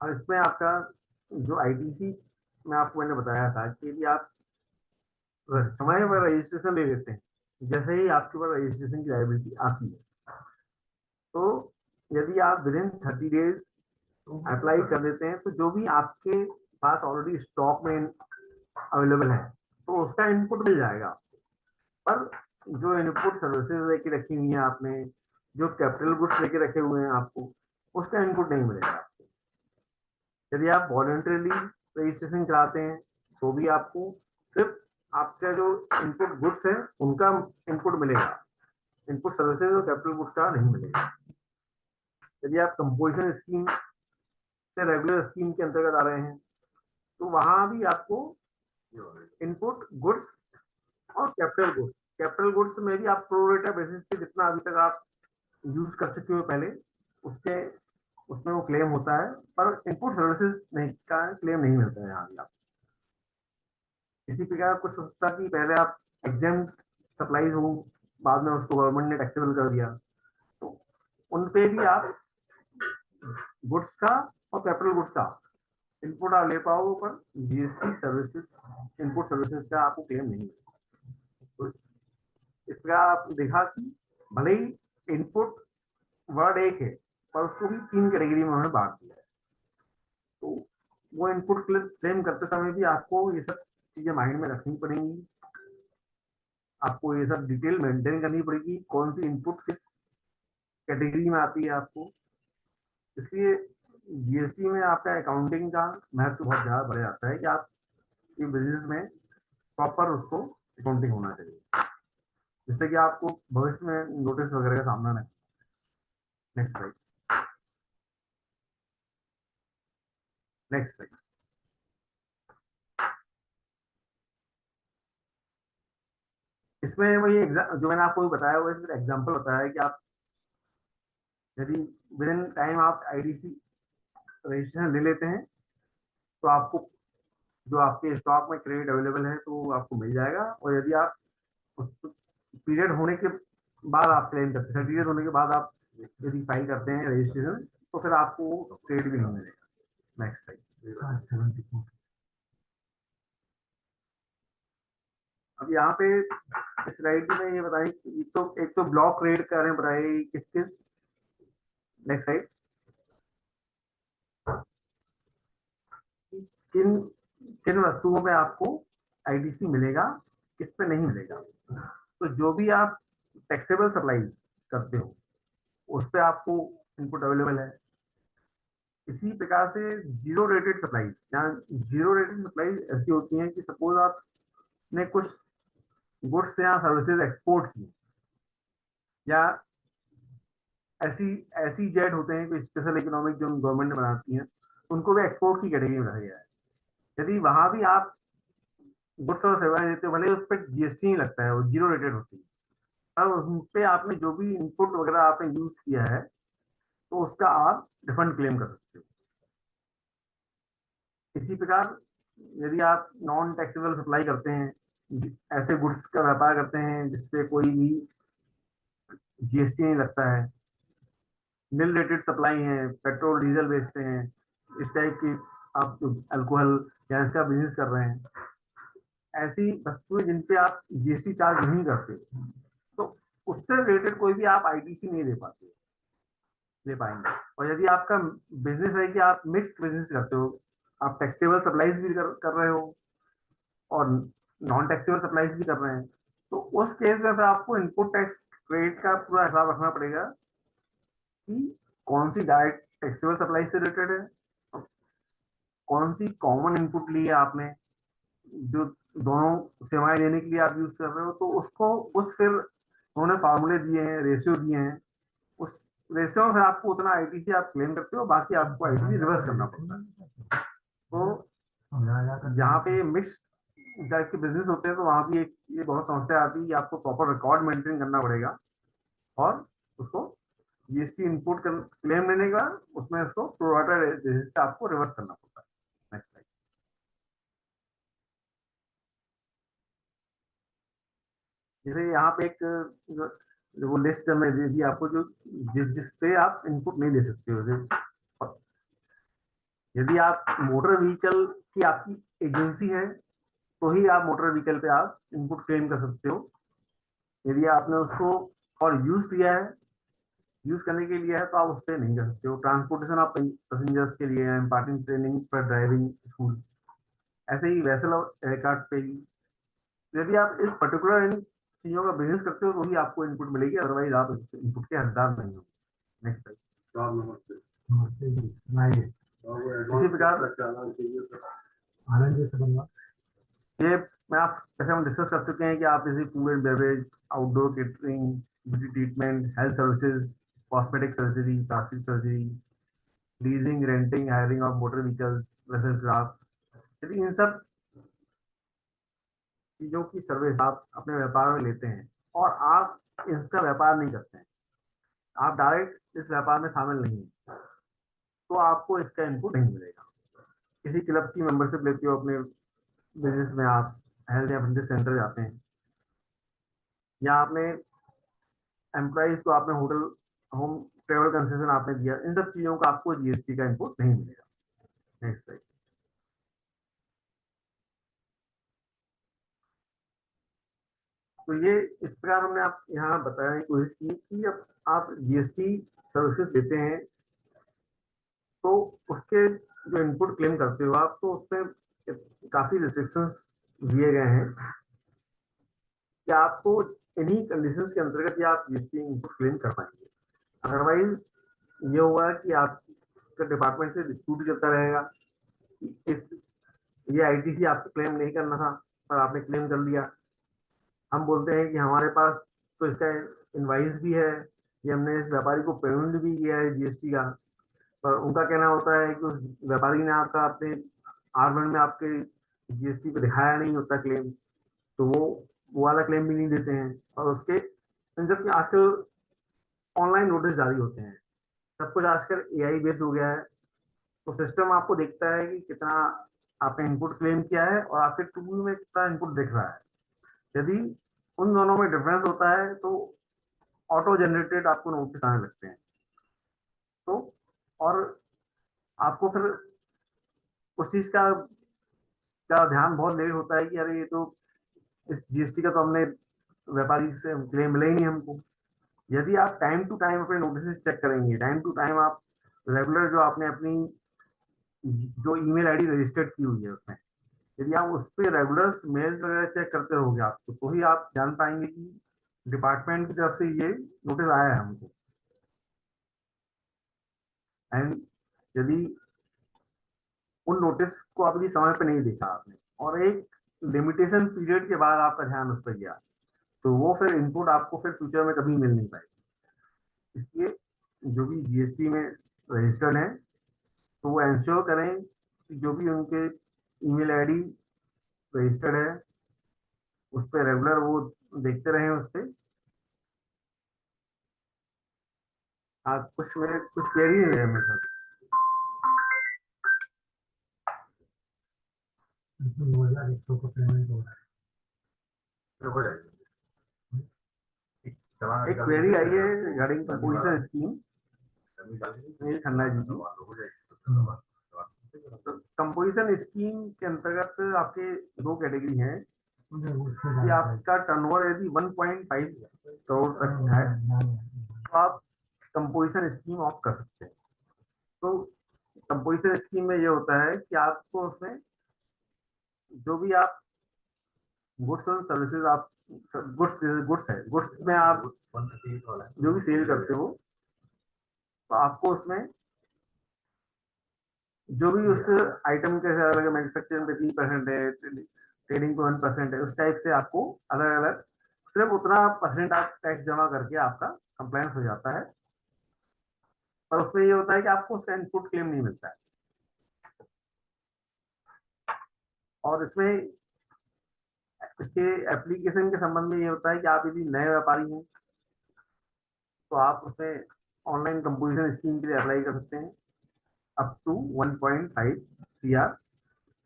और इसमें आपका जो आईटीसी में आपको मैंने बताया था कि यदि आप समय पर रजिस्ट्रेशन ले लेते हैं, जैसे ही आपके पास रजिस्ट्रेशन की लायबिलिटी आती है, तो यदि आप विद इन 30 डेज अप्लाई कर देते हैं, तो जो भी आपके पास ऑलरेडी स्टॉक में अवेलेबल है तो उसका इनपुट मिल जाएगा। पर जो इनपुट सर्विसेज लेके रखी हुई है आपने, जो कैपिटल गुड्स लेके रखे हुए हैं आपको, उसका इनपुट नहीं मिलेगा। यदि आप वॉलंटरीली रजिस्ट्रेशन कराते हैं तो भी आपको सिर्फ आपका जो इनपुट गुड्स है उनका इनपुट मिलेगा, इनपुट सर्विसेज और कैपिटल गुड्स का नहीं मिलेगा। यदि आप कंपोजिशन स्कीम से रेगुलर स्कीम के अंतर्गत आ रहे हैं तो वहां भी आपको इनपुट गुड्स और कैपिटल गुड्स में भी आप प्रो रेटा बेसिस पे जितना अभी तक आप यूज कर चुके हो पहले, उसके उसमें वो क्लेम होता है, पर इनपुट सर्विसेज नहीं का क्लेम नहीं मिलता है यहाँ भी आप। इसी प्रकार कुछ हो सकता है कि पहले आप एग्जाम सप्लाईज हो, बाद में उसको गवर्नमेंट ने टैक्सेबल कर दिया, तो उन पे भी आप गुड्स का और कैपिटल गुड्स का इनपुट आप ले पाओ, पर जीएसटी सर्विसेज इनपुट सर्विसेज का आपको क्लेम नहीं है। तो इस प्रकार आप देखा कि भले ही इनपुट वर्ड एक है, पर उसको भी 3 कैटेगरी में उन्होंने बांट दिया है। तो वो इनपुट क्लेम करते समय भी आपको ये सब चीजें माइंड में रखनी पड़ेंगी, आपको ये सब डिटेल मेंटेन करनी पड़ेगी, कौन सी इनपुट किस कैटेगरी में आती है आपको। इसलिए जीएसटी में आपका अकाउंटिंग का महत्व बहुत ज्यादा बढ़ जाता है कि आप ये बिजनेस में प्रॉपर उसको अकाउंटिंग होना चाहिए, जिससे कि आपको भविष्य में नोटिस वगैरह का सामना नहीं। Next slide, next slide. इसमें वही जो मैंने आपको बताया हुआ है, एग्जाम्पल बताया कि आप यदि विद इन टाइम आप आईडीसी रजिस्ट्रेशन ले लेते हैं तो आपको जो आपके स्टॉक में क्रेडिट अवेलेबल है तो आपको मिल जाएगा। और यदि आप उस पीरियड होने के बाद आप क्लेम करते हैं, 30 डेज होने के बाद आप यदि फाइल करते हैं रजिस्ट्रेशन, तो फिर आपको क्रेडिट भी नहीं मिलेगा। Next slide. अब यहाँ पे इस स्लाइड में ये बताएं, एक तो ब्लॉक क्रेडिट का रहे बताए किस किस। Next slide. किन किन वस्तुओं में आपको आईडीसी मिलेगा, किस पे नहीं मिलेगा। तो जो भी आप टैक्सेबल सप्लाईज करते हो उस पे आपको इनपुट अवेलेबल है। इसी प्रकार से जीरो रेटेड सप्लाईज, जहाँ जीरो रेटेड सप्लाईज ऐसी होती हैं कि सपोज आपने कुछ गुड्स या सर्विसेज एक्सपोर्ट की, या ऐसी ऐसी जेड होते हैं कोई स्पेशल इकोनॉमिक जो गवर्नमेंट बनाती है, उनको भी एक्सपोर्ट की कैटेगरी में रखा गया है। यदि वहां भी आप गुड्स और सेवाएं देते हो, भले उस पर जीएसटी नहीं लगता है, वो जीरो रेटेड होती है, और उन पे आपने जो भी इनपुट वगैरह आपने यूज किया है तो उसका आप रिफंड क्लेम कर सकते हो। इसी प्रकार यदि आप नॉन टैक्सेबल सप्लाई करते हैं, ऐसे गुड्स का व्यापार करते हैं जिसपे कोई भी जीएसटी नहीं लगता है, मिल रेटेड सप्लाई है, पेट्रोल डीजल बेचते हैं, इस टाइप की आप अल्कोहल या इसका बिजनेस कर रहे हैं, ऐसी वस्तुएं जिन पे आप जीएसटी चार्ज नहीं करते, तो उससे रिलेटेड कोई भी आप आईटीसी नहीं ले पाएंगे। और यदि आपका बिजनेस है कि आप मिक्स्ड बिजनेस करते हो, आप टैक्सेबल सप्लाईज भी कर रहे हो और नॉन टैक्सेबल सप्लाईज भी कर रहे हैं, तो उस केस में फिर आपको इनपुट टैक्स क्रेडिट का पूरा हिसाब रखना पड़ेगा कि कौन सी डायरेक्ट टैक्सेबल सप्लाई से रिलेटेड है, कौन सी कॉमन इनपुट ली है आपने, जो दोनों सेवाएं देने के लिए आप यूज कर रहे हो, तो उसको उस फिर उन्होंने फार्मूले दिए हैं, रेशियो दिए हैं, उस रेशियो में आपको उतना आईटीसी आप क्लेम करते हो, बाकी आपको आईटीसी रिवर्स करना पड़ता है। तो यहाँ पे मिक्स टाइप के बिजनेस होते हैं तो वहां भी एक ये बहुत समस्या आती है कि आपको प्रॉपर रिकॉर्ड मेंटेन करना पड़ेगा, और उसको जीएसटी इनपुट क्लेम लेने का उसमें उसको प्रोवाइडर बेसिस पे आपको रिवर्स करना पड़ता है। Next slide. जैसे यहाँ पे एक वो लिस्ट में दे दी आपको, जो जिस पे आप इनपुट नहीं दे सकते हो। यदि आप मोटर व्हीकल की आपकी एजेंसी है तो ही आप मोटर व्हीकल पे आप इनपुट क्लेम कर सकते हो। यदि आपने उसको और यूज किया है, यूज करने के लिए है, तो आप उस पर नहीं कर सकते हो। ट्रांसपोर्टेशन ऑफ पैसेंजर्स के लिए, imparting training for driving school, ऐसे ही वैसल और एयरक्राफ्ट पे ही। यदि आप इस पर्टिकुलर इन चीजों का बिजनेस करते हो तो ही आपको इनपुट मिलेगी, अदरवाइज आप इनपुट के हकदार नहीं हो। नेक्स्ट नमस्ते। नमस्ते जी, सुनाइए। इसी प्रकार आनंद जी से बनवा ये मैं आप जैसे हम डिस्कस कर चुके हैं कि आप जैसे food and beverage, outdoor catering, beauty treatment, health services, cosmetic surgery, plastic surgery, leasing, renting, hiring of motor vehicles, vessel craft, यदि इन सब चीजों की सर्विस आप अपने व्यापार में लेते हैं और आप इसका व्यापार नहीं करते हैं, आप डायरेक्ट इस व्यापार में शामिल नहीं हैं, तो आपको इसका इनपुट नहीं मिलेगा। किसी क्लब की मेंबरशिप लेते हो अपने बिजनेस में, आप हेल्थ या फिटनेस सेंटर जाते हैं, या आपने एम्प्लॉइज को आपने होटल होम ट्रेवल कंसेशन आपने दिया, इन सब चीजों का आपको जीएसटी का इनपुट नहीं मिलेगा। Next slide. तो ये इस प्रकार हमने आप यहाँ बताने की कोशिश की कि जब आप जीएसटी सर्विसेज देते हैं तो उसके जो इनपुट क्लेम करते हो आप, तो उसमें काफी रिस्ट्रिक्शंस दिए गए हैं कि आपको इन्हीं कंडीशंस के अंतर्गत ही आप जीएसटी इनपुट क्लेम कर पाएंगे। अदरवाइज ये हुआ कि आपका डिपार्टमेंट से डिस्प्यूट चलता रहेगा कि इस ये आईटीसी आपको क्लेम नहीं करना था पर आपने क्लेम कर लिया। हम बोलते हैं कि हमारे पास तो इसका इनवाइस भी है, ये हमने इस व्यापारी को पेमेंट भी किया है जीएसटी का, पर उनका कहना होता है कि उस व्यापारी ने आपका अपने R1 में आपके जीएसटी पे दिखाया नहीं होता क्लेम, तो वो वाला क्लेम भी नहीं देते हैं। और उसके जबकि आजकल ऑनलाइन नोटिस जारी होते हैं, सब कुछ आजकल एआई बेस्ड हो गया है, तो सिस्टम आपको देखता है कि कितना आपने इनपुट क्लेम किया है और आपके टूल में कितना इनपुट दिख रहा है। यदि उन दोनों में डिफरेंस होता है तो ऑटो जनरेटेड आपको नोटिस आने लगते हैं। तो और आपको फिर उस चीज का ध्यान बहुत लेट होता है कि अरे ये तो इस जीएसटी का तो हमने व्यापारी से क्लेम मिला ही नहीं हमको। यदि आप टाइम टू टाइम अपने नोटिस चेक करेंगे, टाइम टू टाइम आप रेगुलर जो आपने अपनी जो ईमेल आईडी रजिस्टर्ड की हुई है उसमें, यदि आप उस पर रेगुलर मेल्स वगैरह चेक करते रहोगे आपको, तो ही आप जान पाएंगे कि डिपार्टमेंट की तरफ से ये नोटिस आया है हमको। एंड यदि उन नोटिस को अभी समय पे नहीं देखा आपने और एक लिमिटेशन पीरियड के बाद आपका ध्यान उस पर गया, तो वो फिर इनपुट आपको फिर फ्यूचर में कभी मिल नहीं पाएगी। इसलिए जो भी जीएसटी में रजिस्टर्ड है तो वो इंश्योर करें कि जो भी उनके ईमेल आईडी रजिस्टर्ड है उस पर रेगुलर वो देखते रहें उस पर। आप कुछ मेरे कुछ क्वेरी है मेरे साथ? 2100 को पेमेंट हो रहा है। एक क्वेरी आई है regarding composition scheme, Khanna ji की। कंपोजिशन स्कीम के अंतर्गत आपके दो कैटेगरी हैं कि आपका टर्नओवर यदि 1.5 करोड़ तक है तो आप कंपोजिशन स्कीम ऑफ कर सकते हैं। तो कंपोजिशन स्कीम में ये होता है कि आपको उसमें जो भी आप गुड्स और सर्विसेज आप गुड्स में आप जो भी सेल करते हो तो आपको उसमें जो भी उस आइटम के अलग मैन्युफैक्चरिंग पे 3% है, ट्रेडिंग पे 1% है, उस टाइप से आपको अलग अलग सिर्फ उतना परसेंट आप टैक्स जमा करके आपका कंप्लायंस हो जाता है। पर उसमें ये होता है कि आपको उसका इनपुट क्लेम नहीं मिलता है। और इसमें इसके एप्लीकेशन के संबंध में ये होता है कि आप यदि नए व्यापारी हैं तो आप उसमें ऑनलाइन कंपोजिशन स्कीम के लिए अप्लाई कर सकते हैं अप टू 1.5 CR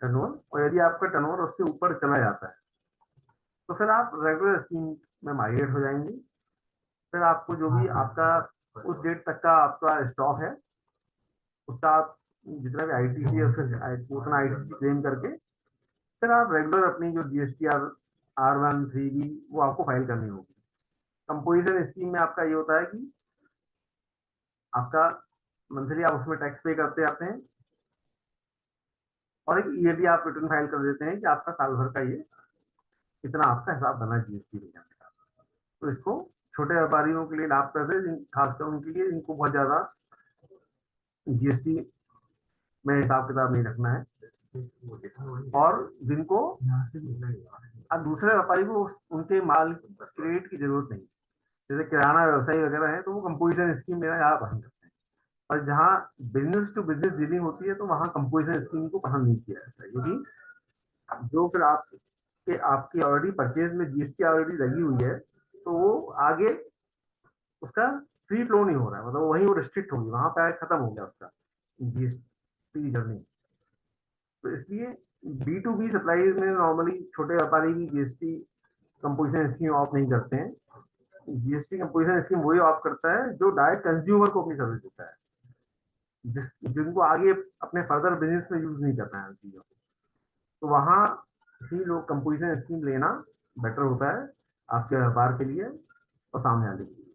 टर्नओवर, और यदि आपका टर्नओवर उससे ऊपर चला जाता है तो फिर आप रेगुलर स्कीम में माइग्रेट हो जाएंगे। फिर आपको जो भी आपका उस डेट तक का आपका स्टॉक है उसका आप जितना भी आईटीसी है उससे उतना आईटीसी क्लेम करके फिर आप रेगुलर अपनी जो जीएसटी R1 3B वो आपको फाइल करनी होगी। कंपोजिशन स्कीम में आपका ये होता है कि आपका मंथली आप उसमें टैक्स पे करते आते हैं और एक ईयरली आप रिटर्न फाइल कर देते हैं कि आपका साल भर का ये इतना आपका हिसाब बना जीएसटी रिटर्न का। तो इसको छोटे व्यापारियों के लिए लाभ कर दे, खासकर उनके लिए इनको बहुत ज्यादा जीएसटी में हिसाब किताब नहीं रखना है और जिनको अब दूसरे व्यापारी को उनके माल क्रेडिट की जरूरत नहीं, जैसे किराना व्यवसायी वगैरह है तो वो कंपोजिशन स्कीम लेना ज्यादा पसंद करते हैं, और जहाँ बिजनेस टू बिजनेस डीलिंग होती है तो वहाँ कंपोजिशन स्कीम को पसंद नहीं किया जाता है, क्योंकि जो फिर आपकी ऑलरेडी परचेज में जीएसटी ऑलरेडी लगी हुई है तो वो आगे उसका फ्री फ्लो नहीं हो रहा है, मतलब वहीं वो रिस्ट्रिक्ट होगी, वहां पे खत्म हो गया उसका जीएसटी जर्नी। तो इसलिए B2B सप्लाईज में नॉर्मली छोटे व्यापारी भी जीएसटी कंपोजिशन स्कीम ऑफ नहीं करते हैं। जीएसटी कंपोजिशन स्कीम वही ऑफ करता है जो डायरेक्ट कंज्यूमर को अपनी सर्विस देता है, जिनको आगे अपने फर्दर बिजनेस में यूज नहीं करना है चीजों को, तो वहां ही लोग कंपोजिशन स्कीम लेना बेटर होता है आपके व्यापार के लिए और सामने आने के लिए।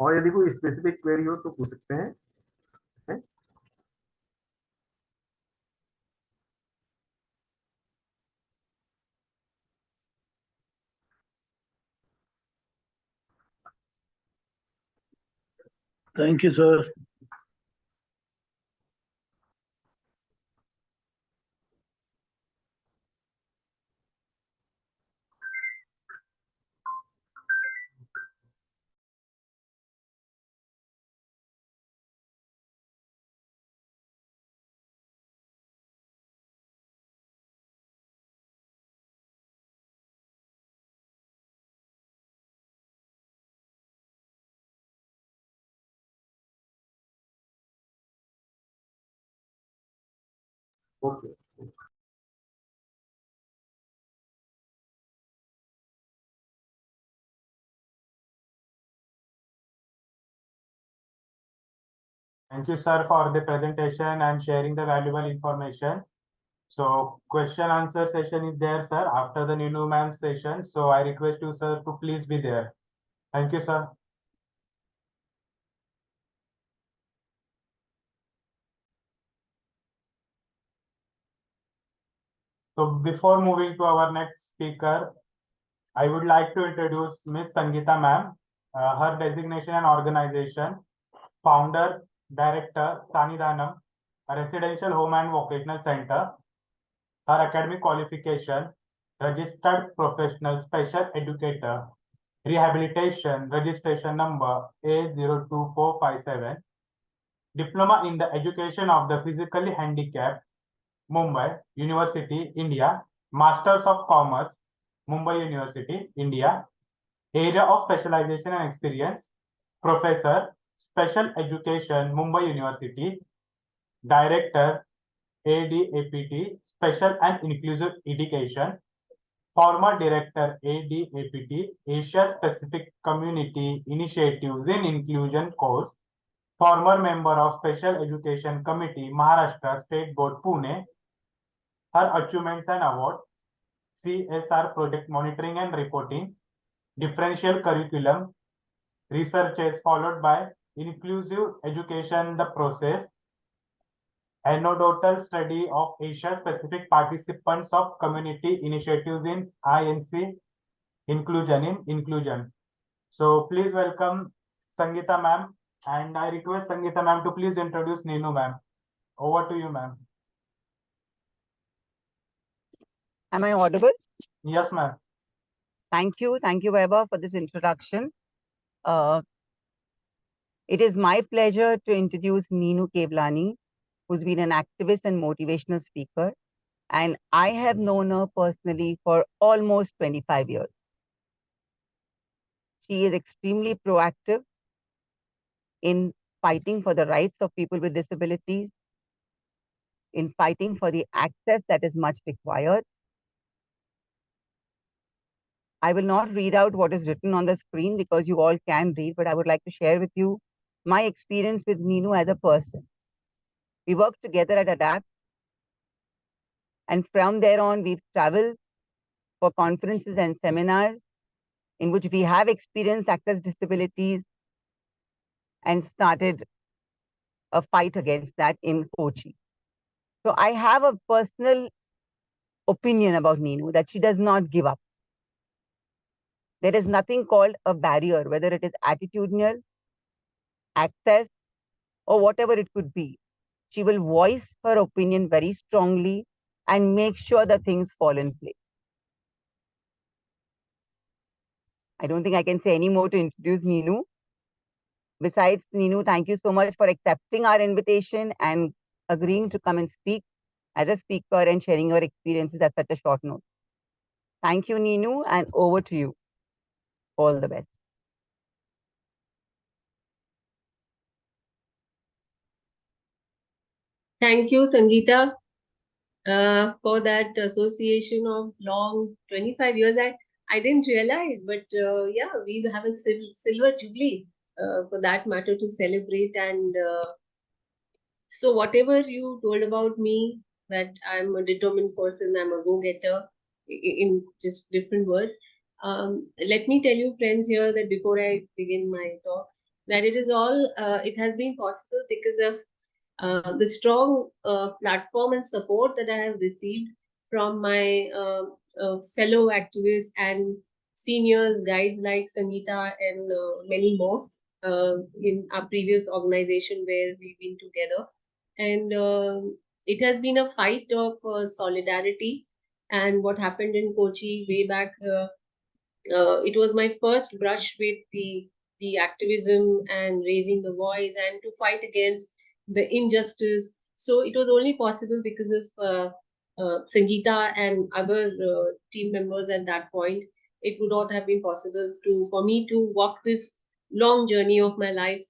और यदि कोई स्पेसिफिक क्वेरी हो तो पूछ सकते हैं। Thank you, sir. Okay, Thank you, sir, for the presentation and sharing the valuable information. So question answer session is there, sir, after the Ninu ma'am's session. So I request you, sir, to please be there. Thank you, sir. So before moving to our next speaker, I would like to introduce Miss Sangeeta ma'am, her designation and organization, founder, director, Sanidhanam, a residential home and vocational center. Her academic qualification, registered professional special educator, rehabilitation, registration number A02457, diploma in the education of the physically handicapped, Mumbai University, India, Masters of Commerce, Mumbai University, India, area of specialization and experience, Professor, Special Education, Mumbai University, Director, ADAPT, Special and Inclusive Education, former Director, ADAPT, Asia Pacific Community Initiatives in Inclusion Course, former member of Special Education Committee, Maharashtra State Board, Pune. Her achievements and awards: CSR project monitoring and reporting, differential curriculum, researches followed by inclusive education, the process, anecdotal study of Asia-Pacific participants of community initiatives in INC, inclusion. So please welcome Sangeeta ma'am, and I request Sangeeta ma'am to please introduce Ninu ma'am. Over to you, ma'am. Am I audible? Yes, ma'am. Thank you, Vaibhav, for this introduction. It is my pleasure to introduce Ninu Kevlani, who's been an activist and motivational speaker, and I have known her personally for almost 25 years. She is extremely proactive in fighting for the rights of people with disabilities, in fighting for the access that is much required. I will not read out what is written on the screen because you all can read, but I would like to share with you my experience with Neenu as a person. We worked together at ADAPT, and from there on, we've traveled for conferences and seminars in which we have experienced actors' disabilities and started a fight against that in Kochi. So I have a personal opinion about Neenu that she does not give up. There is nothing called a barrier, whether it is attitudinal, access, or whatever it could be. She will voice her opinion very strongly and make sure that things fall in place. I don't think I can say any more to introduce Neenu. Besides, Neenu, thank you so much for accepting our invitation and agreeing to come and speak as a speaker and sharing your experiences at such a short note. Thank you, Neenu, and over to you. All the best. Thank you, Sangeeta, for that association of long 25 years. I didn't realize, but yeah, we have a silver jubilee for that matter to celebrate. And so whatever you told about me, that I'm a determined person, I'm a go-getter, in just different words. Let me tell you, friends, here that before I begin my talk, that it is all, it has been possible because of the strong platform and support that I have received from my fellow activists and seniors, guides like Sangeeta and many more in our previous organization where we've been together. And it has been a fight of solidarity. And what happened in Kochi way back, it was my first brush with the activism and raising the voice and to fight against the injustice. So it was only possible because of Sangeeta and other team members at that point. It would not have been possible for me to walk this long journey of my life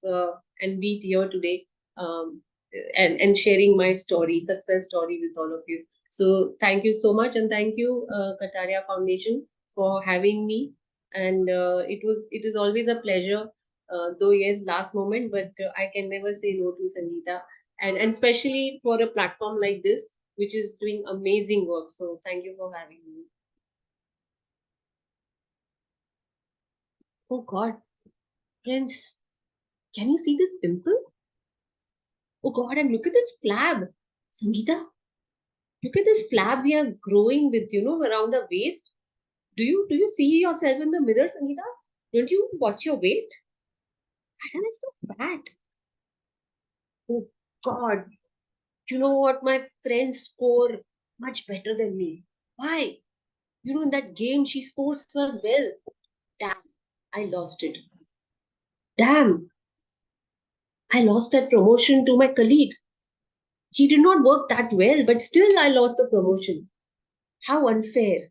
and be here today and sharing my story, success story with all of you. So thank you so much, and thank you, Kataria Foundation, for having me. And it is always a pleasure, though yes, last moment, but I can never say no to Sangeeta, and especially for a platform like this, which is doing amazing work. So thank you for having me. Oh God, friends, can you see this pimple? Oh God, and look at this flab, Sangeeta. Look at this flab we are growing with, around our waist. Do you see yourself in the mirror, Sangeeta? Don't you watch your weight? I am so fat. Oh God. You know what? My friends score much better than me. Why? In that game she scores so well. Damn, I lost it. Damn, I lost that promotion to my colleague. He did not work that well, but still I lost the promotion. How unfair.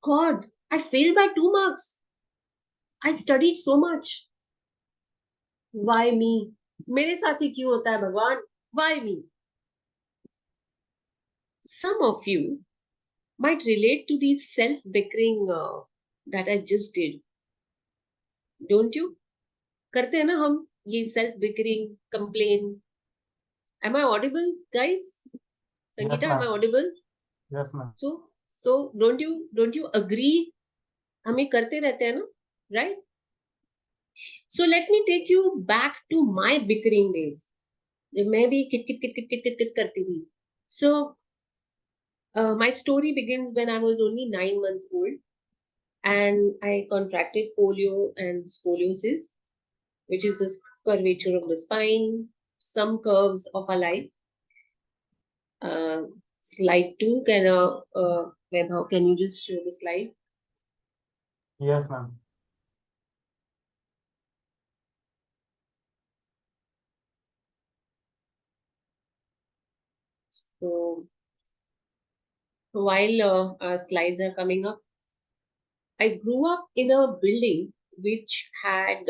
God, I failed by 2 marks. I studied so much. Why me? मेरे साथ ही क्यों होता है भगवान? Why me? Some of you might relate to the self-bickering that I just did. Don't you? करते हैं ना हम ये self-bickering, complain. Am I audible, guys? Sangeeta, am I audible? Yes, ma'am. So don't you agree? हम ये करते रहते हैं ना, right? So let me take you back to my bickering days. मैं भी किट करती थी. So my story begins when I was only 9 months old, and I contracted polio and scoliosis, which is this curvature of the spine, some curves of our life. Slide 2, Vaibhav, can you just show the slide? Yes, ma'am. So while our slides are coming up, I grew up in a building which had,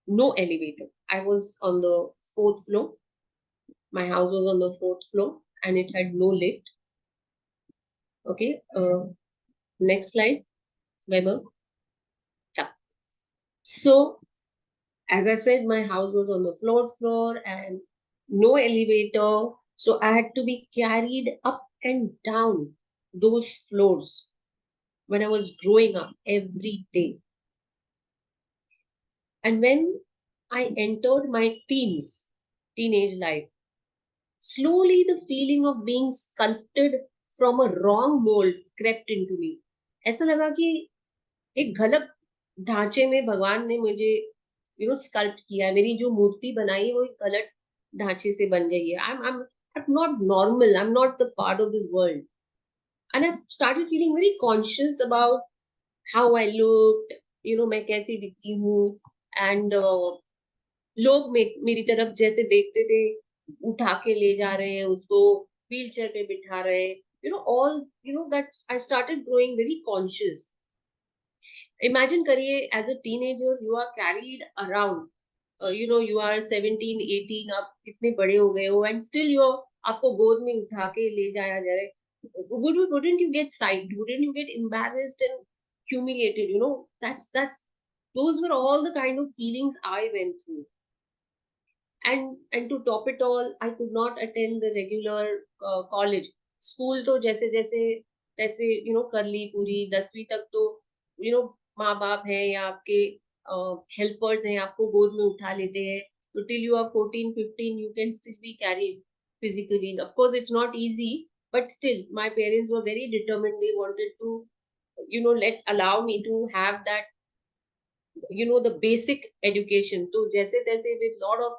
no elevator. I was on the 4th floor. My house was on the 4th floor and it had no lift. Okay, next slide, Weber. Yeah. So, as I said, my house was on the floor and no elevator. So I had to be carried up and down those floors when I was growing up every day. And when I entered my teenage life, slowly the feeling of being sculpted from a wrong mold crept into me. ऐसा लगा कि एक गलत ढांचे में भगवान ने मुझे स्कल्प्ट किया है. मेरी जो मूर्ति बनाई है वो एक गलत ढांचे से बन गई है. I'm not normal. I'm not the part of this world. And I started feeling very conscious about how I looked. मैं कैसी दिखती हूँ. And लोग मेरी तरफ जैसे देखते थे, उठा के ले जा रहे हैं उसको, व्हील चेयर पे बिठा रहे हैं. All that I started growing very conscious. Imagine करिए, as a teenager you are carried around, you are 17 18, आप कितने बड़े हो गए हो, and still आपको गोद में उठा के ले जाया जा रहा है. Wouldn't you get psyched? Wouldn't you get embarrassed and humiliated? That's those were all the kind of feelings I went through. And to top it all, I could not attend the regular college. School तो जैसे जैसे तैसे कर ली पूरी 10वीं तक. तो माँ बाप हैं या आपके हेल्पर्स हैं, आपको गोद में उठा लेते हैं. तो till you are 14 15 you can still be carried physically. Of course it's not easy, but still my parents were very determined. They wanted to allow me to have that the basic education. तो जैसे तैसे with lot of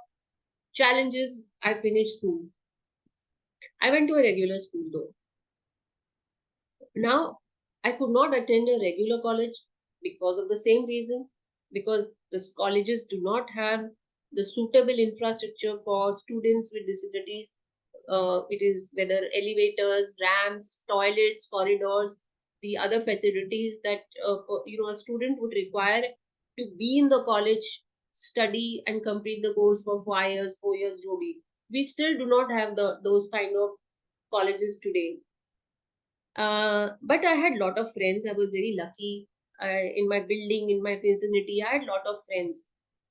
challenges I finished school. I went to a regular school though. Now I could not attend a regular college because of the same reason, because the colleges do not have the suitable infrastructure for students with disabilities. It is whether elevators, ramps, toilets, corridors, the other facilities that a student would require to be in the college, study and complete the course for 5 years, 4 years, jo bhi. We still do not have those kind of colleges today. But I had lot of friends. I was very lucky. In my building, in my vicinity, I had lot of friends.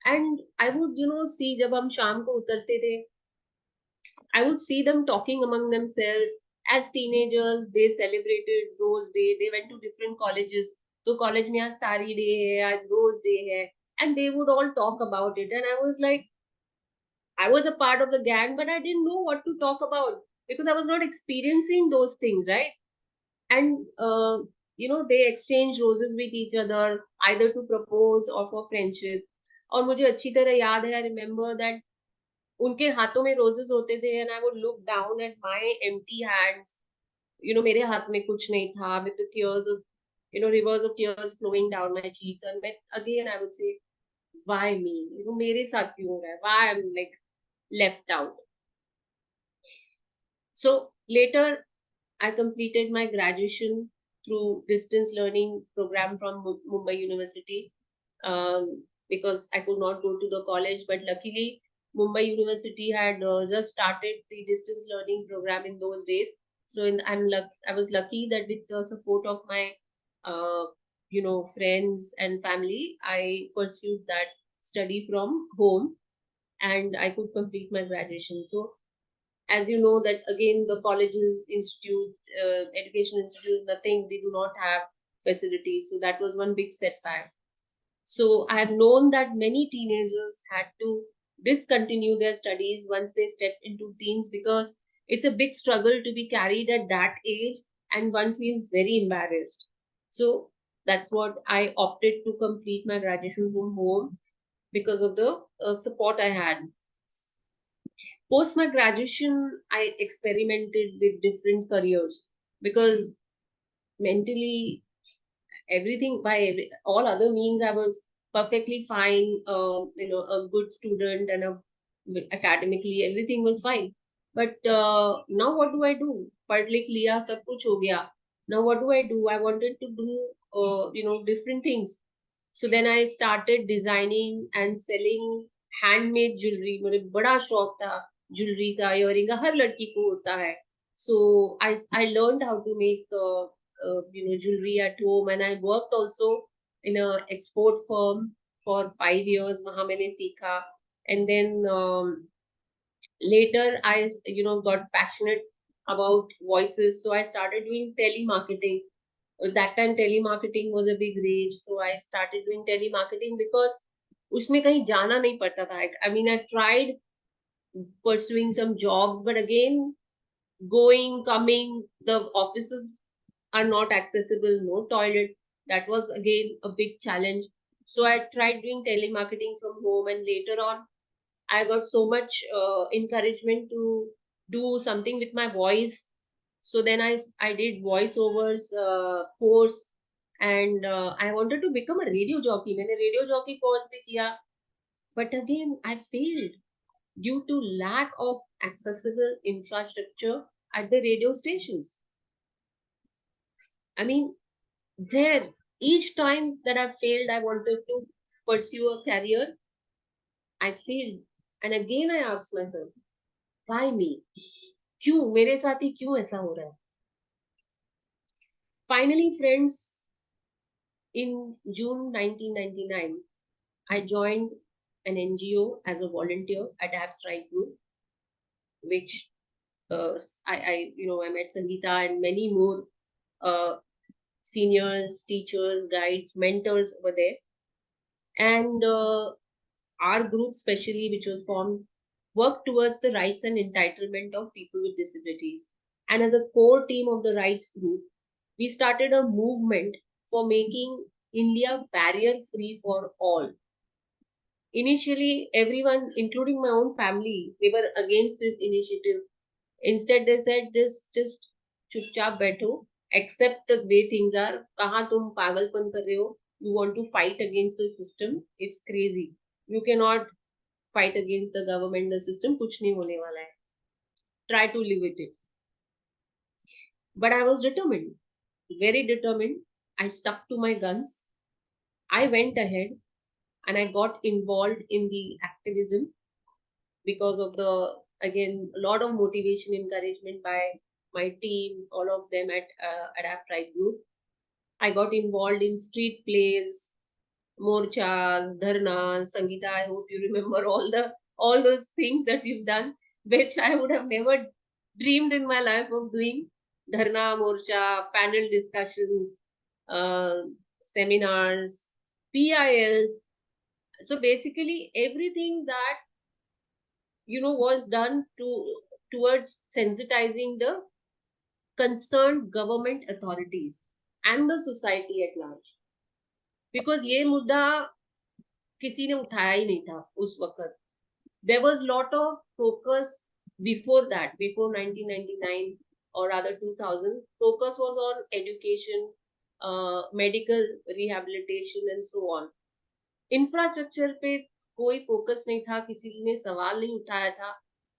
And I would, see जब हम शाम को उतरते थे, I would see them talking among themselves. As teenagers, they celebrated Rose Day. They went to different colleges. So college में आज sari day है, आज Rose Day है, and they would all talk about it. And I was like, I was a part of the gang, but I didn't know what to talk about because I was not experiencing those things, right? And they exchange roses with each other, either to propose or for friendship. और मुझे अच्छी तरह याद है, I remember that उनके हाथों में roses होते थे, and I would look down at my empty hands. मेरे हाथ में कुछ नहीं था, with the tears of rivers of tears flowing down my cheeks. And again I would say, why me? मेरे साथ क्यों हो रहा है? Why I'm like left out? So later I completed my graduation through distance learning program from Mumbai University, because I could not go to the college. But luckily, Mumbai University had just started the distance learning program in those days. So I was lucky that with the support of my friends and family, I pursued that study from home, and I could complete my graduation. So as you know that again the colleges, education institutes, nothing, they do not have facilities. So that was one big setback. So I have known that many teenagers had to discontinue their studies once they stepped into teens, because it's a big struggle to be carried at that age and one feels very embarrassed. So that's what I opted to complete my graduation from home because of the support I had. Post my graduation, I experimented with different careers because mentally, everything all other means, I was perfectly fine. A good student and academically everything was fine. But now what do I do? पढ़ लिख लिया, सब कुछ हो गया. Now what do I do? I wanted to do different things. So then I started designing and selling handmade jewelry. मुझे बड़ा शौक था jewelry का, earring का, हर लड़की को होता है. So I learned how to make jewelry at home, and I worked also in a export firm. for 5 years. वहाँ मैंने सीखा. And then later I got passionate about voices, so I started doing telemarketing. That time telemarketing was a big rage, so I started doing telemarketing because उसमें कहीं जाना नहीं पड़ता था. I mean, I tried pursuing some jobs, but again, going, coming, the offices are not accessible, no toilet. That was again a big challenge. So I tried doing telemarketing from home, and later on, I got so much encouragement to do something with my voice. So then I did voiceovers course, and I wanted to become a radio jockey. मैंने radio jockey course भी किया, but again I failed due to lack of accessible infrastructure at the radio stations. I mean, there, each time that I failed, I wanted to pursue a career, I failed. And again I asked myself, why me? क्यों मेरे साथ ही क्यों ऐसा हो रहा है? Finally, friends, in June 1999, I joined an NGO as a volunteer at Apps Right Group, which I met Sangeeta and many more seniors, teachers, guides, mentors over there. And our group, specially, which was formed, worked towards the rights and entitlement of people with disabilities. And as a core team of the rights group, we started a movement for making India barrier-free for all. Initially, everyone, including my own family, they were against this initiative. Instead, they said, just चुपचाप बैठो, accept the way things are. कहाँ तुम पागलपन कर रहे हो? You want to fight against the system? It's crazy. You cannot fight against the government, the system. कुछ नहीं होने वाला है. Try to live with it. But I was determined, very determined. I stuck to my guns. I went ahead and I got involved in the activism because of the, again, a lot of motivation, encouragement by my team, all of them at Adapt Right Group. I got involved in street plays, morchas, dharnas. Sangeeta, I hope you remember all those things that we've done, which I would have never dreamed in my life of doing. Dharna, morcha, panel discussions, seminars, PILs. So basically everything that was done towards sensitizing the concerned government authorities and the society at large. Because ये मुद्दा किसी ने उठाया ही नहीं था उस वक्त. There was lot of focus before that, before 1999 or rather 2000. Focus was on education, medical rehabilitation and so on. Infrastructure पे कोई focus नहीं था, किसी ने सवाल नहीं उठाया था,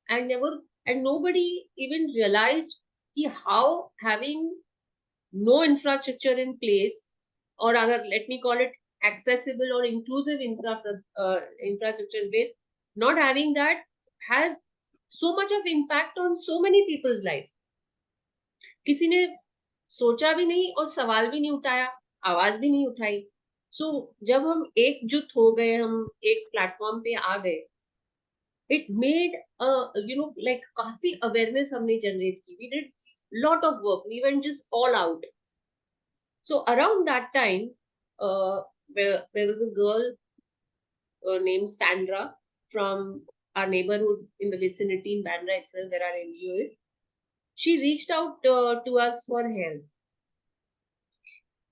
and nobody even realized कि how having no infrastructure in place, or rather let me call it accessible or inclusive infrastructure in place, not having that has so much of impact on so many people's life. किसी ने सोचा भी नहीं और सवाल भी नहीं उठाया, आवाज भी नहीं उठाई. So जब हम एकजुट हो गए, हम एक प्लेटफॉर्म पे आ गए, it made like काफी awareness हमने generate की. We did lot of work. We went just all out. So around that time, there was a girl named Sandra from our neighborhood in the vicinity in Bandra itself, where our NGO is. She reached out to us for help.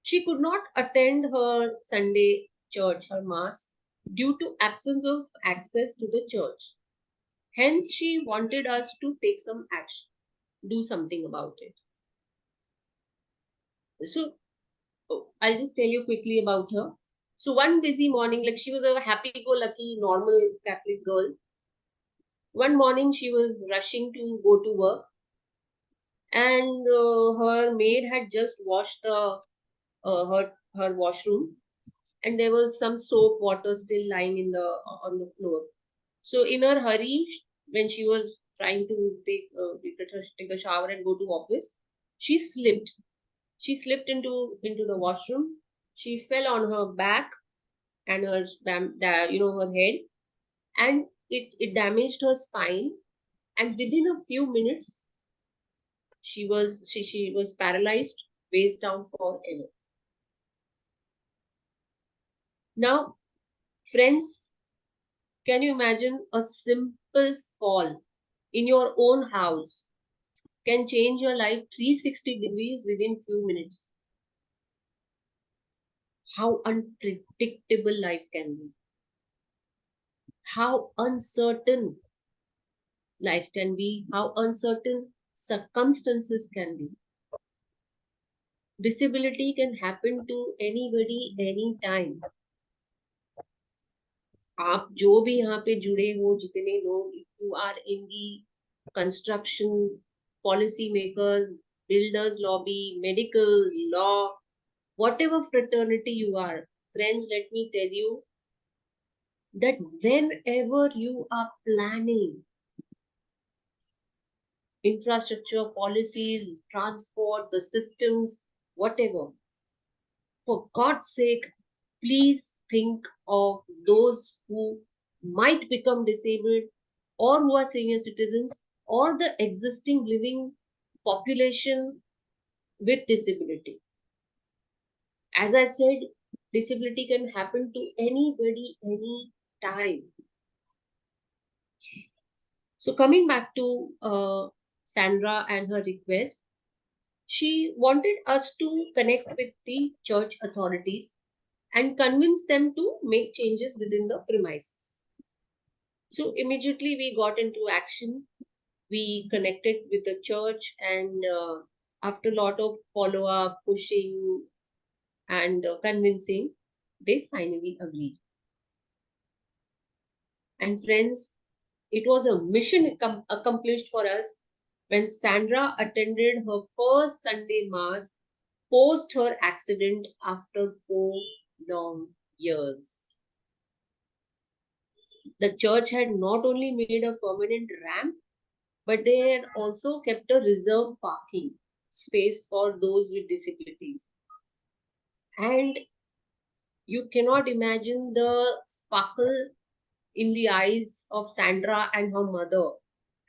She could not attend her Sunday church, her mass, due to absence of access to the church. Hence, she wanted us to take some action, do something about it. So, I'll just tell you quickly about her. So one busy morning, like she was a happy-go-lucky, normal Catholic girl. One morning, she was rushing to go to work, and her maid had just washed her washroom, and there was some soap water still lying on the floor. So in her hurry, when she was trying to take a shower and go to office, she slipped. She slipped into the washroom. She fell on her back, and her her head, and it damaged her spine, and within a few minutes she was paralyzed, waist down forever. Now, friends, can you imagine a simple fall in your own house can change your life 360 degrees within few minutes? How unpredictable life can be. How uncertain life can be. How uncertain circumstances can be. Disability can happen to anybody, anytime. आप जो भी यहाँ पे जुड़े हो, जितने लोग, if you are in the construction, policy makers, builders lobby, medical, law, whatever fraternity you are, friends, let me tell you that whenever you are planning infrastructure, policies, transport, the systems, whatever, for God's sake, please think of those who might become disabled or who are senior citizens or the existing living population with disability. As I said, disability can happen to anybody, any time. So coming back to Sandra and her request, she wanted us to connect with the church authorities and convince them to make changes within the premises. So immediately we got into action. We connected with the church, and after a lot of follow-up, pushing, and convincing, they finally agreed. And friends, it was a mission accomplished for us when Sandra attended her first Sunday Mass post her accident after 4 long years. The church had not only made a permanent ramp, but they had also kept a reserved parking space for those with disabilities. And you cannot imagine the sparkle in the eyes of Sandra and her mother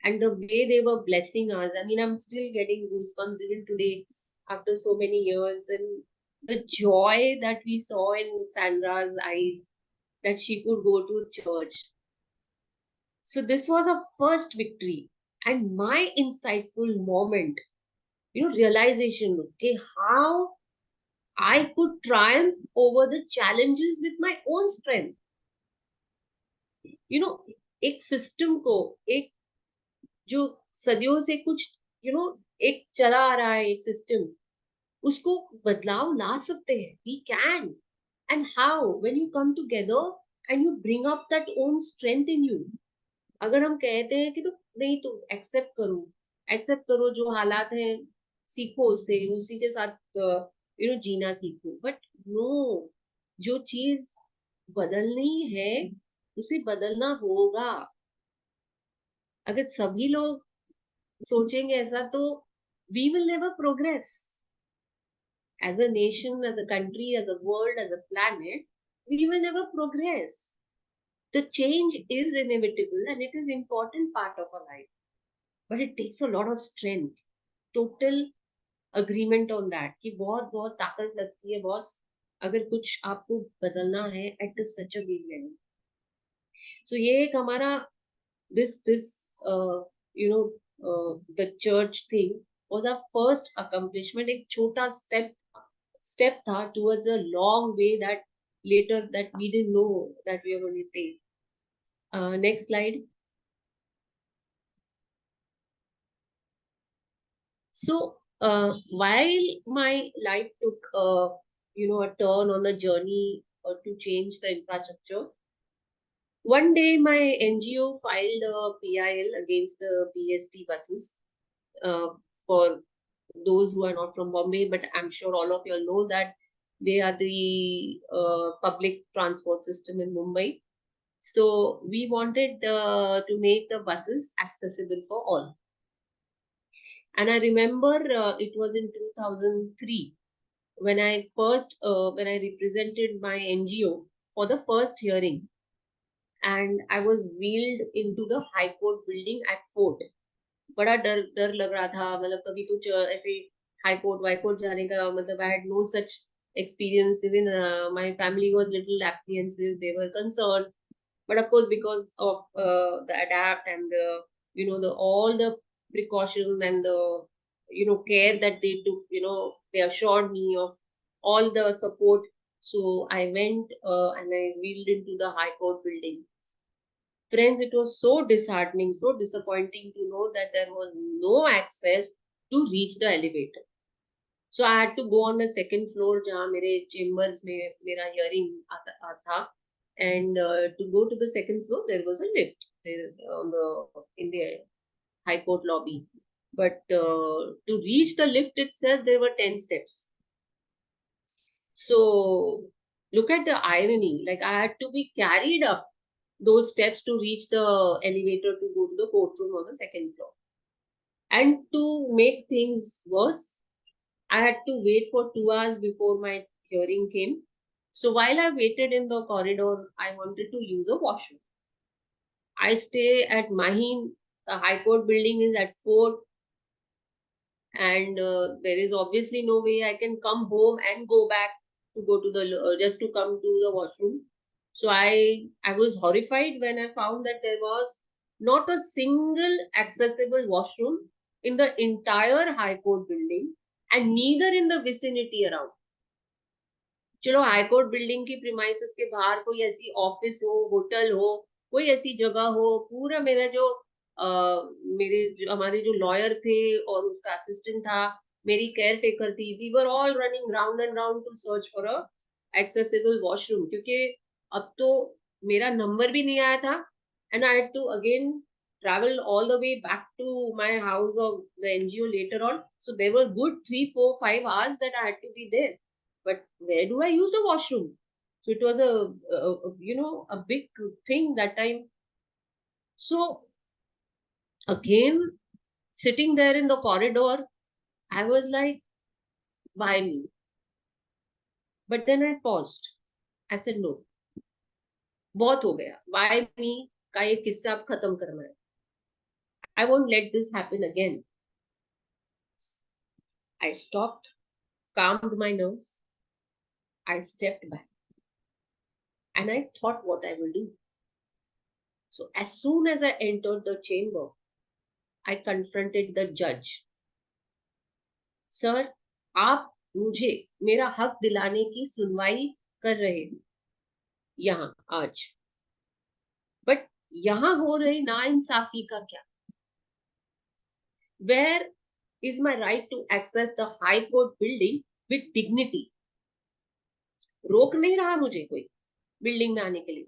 and the way they were blessing us. I mean, I'm still getting goosebumps even today after so many years. And the joy that we saw in Sandra's eyes that she could go to church. So this was a first victory and my insightful moment, realization, okay, how I could triumph over the challenges with my own strength. एक system को, एक जो सदियों से कुछ एक चला आ रहा है, एक सिस्टम, उसको बदलाव ला सकते हैं. We can. And how? When you come together and you bring up that own strength in you. अगर हम कहते हैं कि तो नहीं, तो एक्सेप्ट करो जो हालात हैं, सीखो उससे, उसी के साथ जीना सीखो. बट नो, जो चीज बदलनी है उसे बदलना होगा. अगर सभी लोग सोचेंगे ऐसा तो we will never progress as a nation, as a country, as a world, as a planet. We will never progress. The change is inevitable and it is an important part of our life, but it takes a lot of strength. Total agreement on that कि बहुत बहुत ताकत लगती है boss अगर कुछ आपको बदलना है at such a big level. So ये एक हमारा this the church thing was our first accomplishment. एक छोटा step था towards a long way that later that we didn't know that we are going to take. Next slide. So while my life took a turn on the journey to change the infrastructure, one day my NGO filed a PIL against the BST buses. For those who are not from Bombay, but I'm sure all of you all know that they are the public transport system in Mumbai. So we wanted to make the buses accessible for all. And I remember it was in 2003 when I represented my NGO for the first hearing, and I was wheeled into the High Court building at Fort. बड़ा डर डर लग रहा था, मतलब कभी कुछ ऐसे हाई कोर्ट वाई कोर्ट जाने का, मतलब I had no such experience. Even my family was little apprehensive, they were concerned, but of course because of the adapt and the all the precautions and the care that they took, they assured me of all the support. So I went and I wheeled into the High Court building. Friends, it was so disheartening, so disappointing to know that there was no access to reach the elevator. So I had to go on the second floor जहाँ मेरे chambers में मेरा hearing था, and to go to the second floor there was a lift there in the High Court lobby, but to reach the lift itself there were 10 steps. So look at the irony, like I had to be carried up those steps to reach the elevator to go to the courtroom on the second floor. And to make things worse, I had to wait for 2 hours before my hearing came. So while I waited in the corridor, I wanted to use a washroom. I stay at Mahim. The High Court building is at Fort, and there is obviously no way I can come home and go back to go to the just to come to the washroom. So I was horrified when I found that there was not a single accessible washroom in the entire High Court building, and neither in the vicinity around. चलो high court building की premises के बाहर कोई ऐसी office हो, hotel हो, कोई ऐसी जगह हो, पूरा मेरा जो हमारे जो लॉयर थे और उसका असिस्टेंट था, मेरी केयर टेकर थी, we were all running round and round to search for a accessible washroom, क्योंकि अब तो मेरा नंबर भी नहीं आया था, and I had to again travel all the way back to my house of the NGO later on. So there were good 3, 4, 5 hours that I had to be there. But where do I use the washroom? So it was a big thing that time. So again, sitting there in the corridor, I was like, why me? But then I paused. I said, no, बहुत हो गया. Why me? का ये किस्सा अब खत्म करना है. I won't let this happen again. I stopped, calmed my nerves. I stepped back and I thought what I will do. So as soon as I entered the chamber, I confronted the judge. Sir, आप मुझे मेरा हक दिलाने की सुनवाई कर रहे हैं यहाँ आज, बट यहाँ हो रही नाइंसाफी का क्या? Where is my right to access the High Court building with dignity? रोक नहीं रहा मुझे कोई बिल्डिंग में आने के लिए,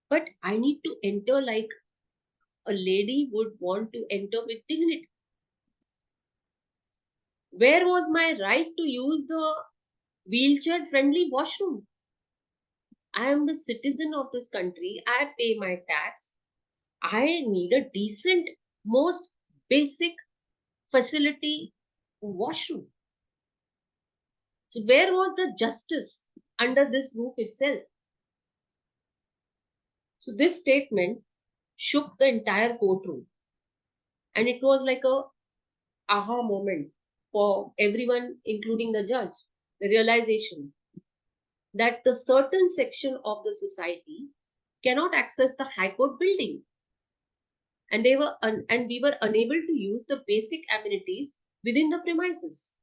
but I need to enter like a lady would want to enter with dignity. Where was my right to use the wheelchair friendly washroom? I am the citizen of this country. I pay my tax. I need a decent, most basic facility washroom. So where was the justice under this roof itself? So this statement shook the entire courtroom, and it was like a aha moment for everyone, including the judge. The realization that the certain section of the society cannot access the High Court building, and we were unable to use the basic amenities within the premises.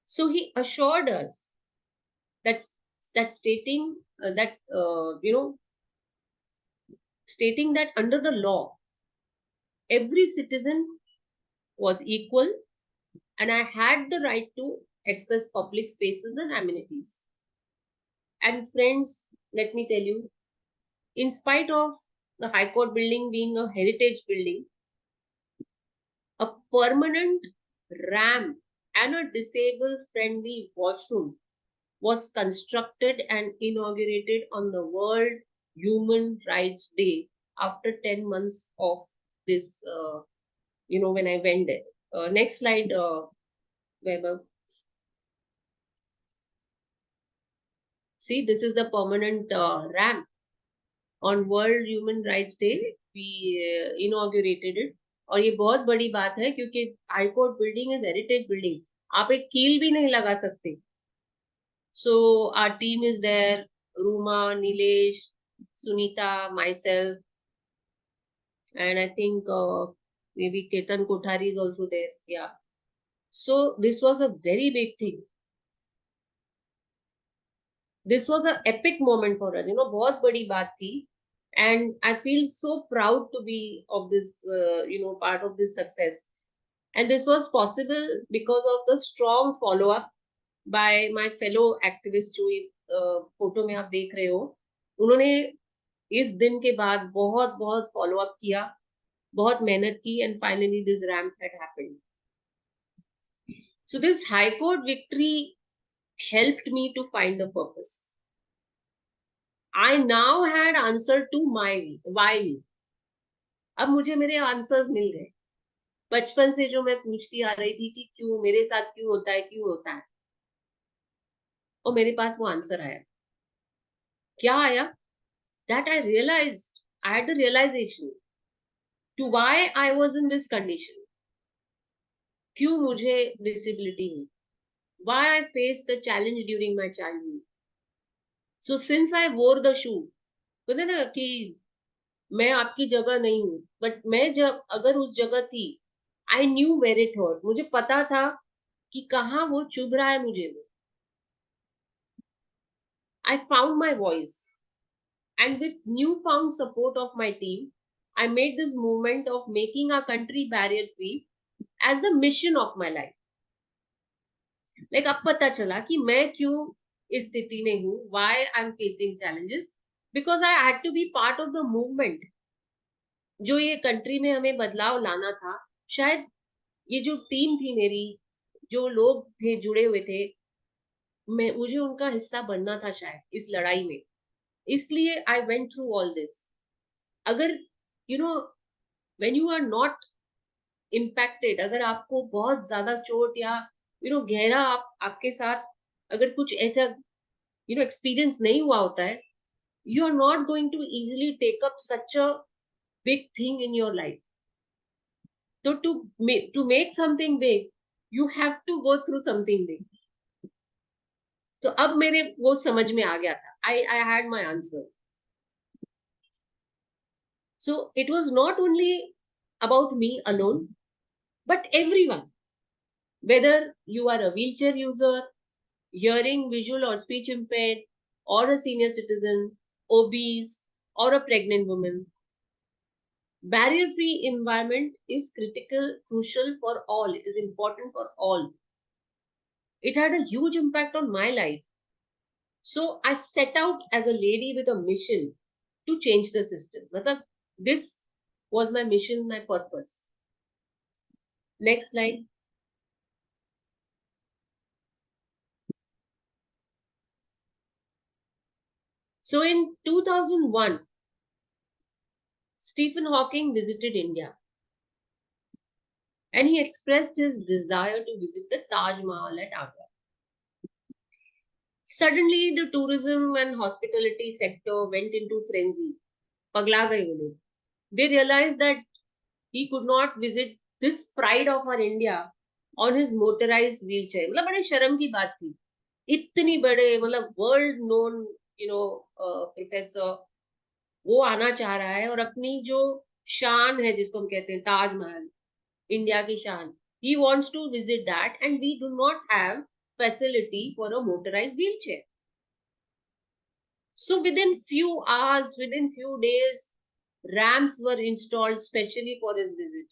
So he assured us that stating that under the law, every citizen was equal, and I had the right to access public spaces and amenities. And friends, let me tell you, in spite of the High Court building being a heritage building, a permanent ramp and a disabled-friendly washroom was constructed and inaugurated on the World Human Rights Day after 10 months of this, when I went there. Next slide, Weber. See, this is the permanent ramp. On World Human Rights Day, we inaugurated it. और ये बहुत बड़ी बात है क्योंकि high court building is heritage building, आप एक कील भी नहीं लगा सकते. So our team is there, Ruma, Nilesh, Sunita, myself, and I think maybe Ketan Kothari is also there. Yeah. So this was a very big thing. This was an epic moment for us. बहुत बड़ी बात थी. And I feel so proud to be of this, part of this success. And this was possible because of the strong follow-up by my fellow activists जो photo में आप देख रहे हो. उन्होंने इस दिन के बाद बहुत बहुत follow-up किया, बहुत मेहनत की, and finally this ramp had happened. So this High Court victory helped me to find the purpose. I now had answer to my why me. अब मुझे मेरे आंसर्स मिल गए. बचपन से जो मैं पूछती आ रही थी कि क्यों मेरे साथ क्यों होता है, और मेरे पास वो आंसर आया. क्या आया? That I realized, I had a realization to why I was in this condition. क्यों मुझे disability हुई? Why I faced the challenge during my childhood. So since I wore the shoe, कहते ना कि मैं आपकी जगह नहीं हूं, बट मैं जब अगर उस जगह थी, I knew where it hurt. मुझे पता था कि कहाँ वो चुभ रहा है मुझे. I found my voice, and with newfound support of my team, I made this movement of making our country barrier free as the mission of my life. Like अब पता चला कि मैं क्यों इस स्थिति में हूँ, why I am facing challenges, because I had to be part of the movement. जो ये कंट्री में हमें बदलाव लाना था, शायद ये जो टीम थी मेरी, जो लोग थे जुड़े हुए थे, मुझे उनका हिस्सा बनना था शायद इस लड़ाई में. इसलिए I went through all this. अगर when you are not impacted, अगर आपको बहुत ज्यादा चोट या गहरा आपके साथ अगर कुछ ऐसा एक्सपीरियंस नहीं हुआ होता है, you are not going to easily take up such a big thing in your life. So to make something big, you have to go through something big. तो अब मेरे वो समझ में आ गया था. I had my answer. So it was not only about me alone, but everyone. Whether you are a wheelchair user, hearing, visual or speech impaired, or a senior citizen, obese, or a pregnant woman, barrier-free environment is crucial for all. It is important for all. It had a huge impact on my life. So I set out as a lady with a mission to change the system. This was my mission, my purpose. Next slide. So in 2001, Stephen Hawking visited India, and he expressed his desire to visit the Taj Mahal at Agra. Suddenly, the tourism and hospitality sector went into frenzy. पगला गए वो लोग. They realized that he could not visit this pride of our India on his motorized wheelchair. मतलब बड़े शर्म की बात थी. इतनी बड़े मतलब वर्ल्ड नोन प्रोफेसर वो आना चाह रहा है और अपनी जो शान है जिसको हम कहते हैं ताजमहल, इंडिया की शान, he wants to visit that and we do not have facility for a motorized wheelchair. So within few hours, within few days, ramps were installed specially for his visit.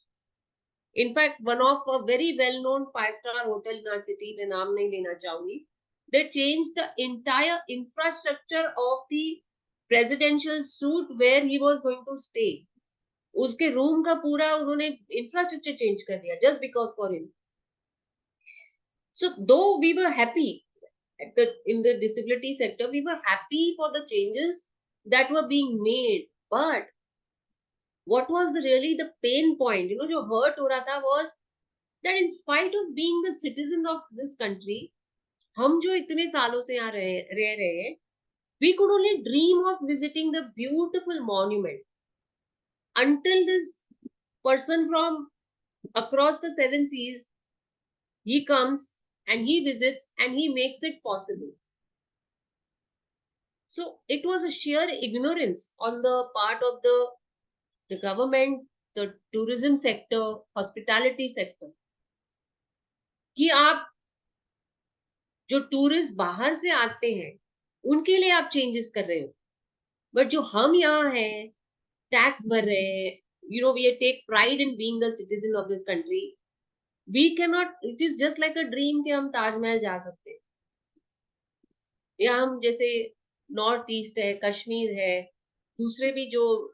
In fact, one of a very well-known five-star hotel in our city, मैं नाम नहीं लेना चाहूंगी, they changed the entire infrastructure of the presidential suite where he was going to stay. उसके room का पूरा उन्होंने infrastructure change कर दिया just because for him. So though we were happy in the disability sector, we were happy for the changes that were being made, but what was really the pain point, जो hurt हो रहा था, was that in spite of being the citizen of this country, हम जो इतने सालों से यहाँ रह रहे हैं, We could only dream of visiting the beautiful monument until this person from across the seven seas, he comes and he visits and he makes it possible. So it was a sheer ignorance on the part of the government, the tourism sector, hospitality sector, कि आप जो tourist बाहर से आते हैं उनके लिए आप चेंजेस कर रहे हो, बट जो हम यहाँ हैं टैक्स भर रहे हैं, we take pride in being the citizen of this country, we cannot, it is just like a dream कि हम ताजमहल जा सकते हैं, या हम जैसे नॉर्थ ईस्ट है, कश्मीर है, दूसरे भी जो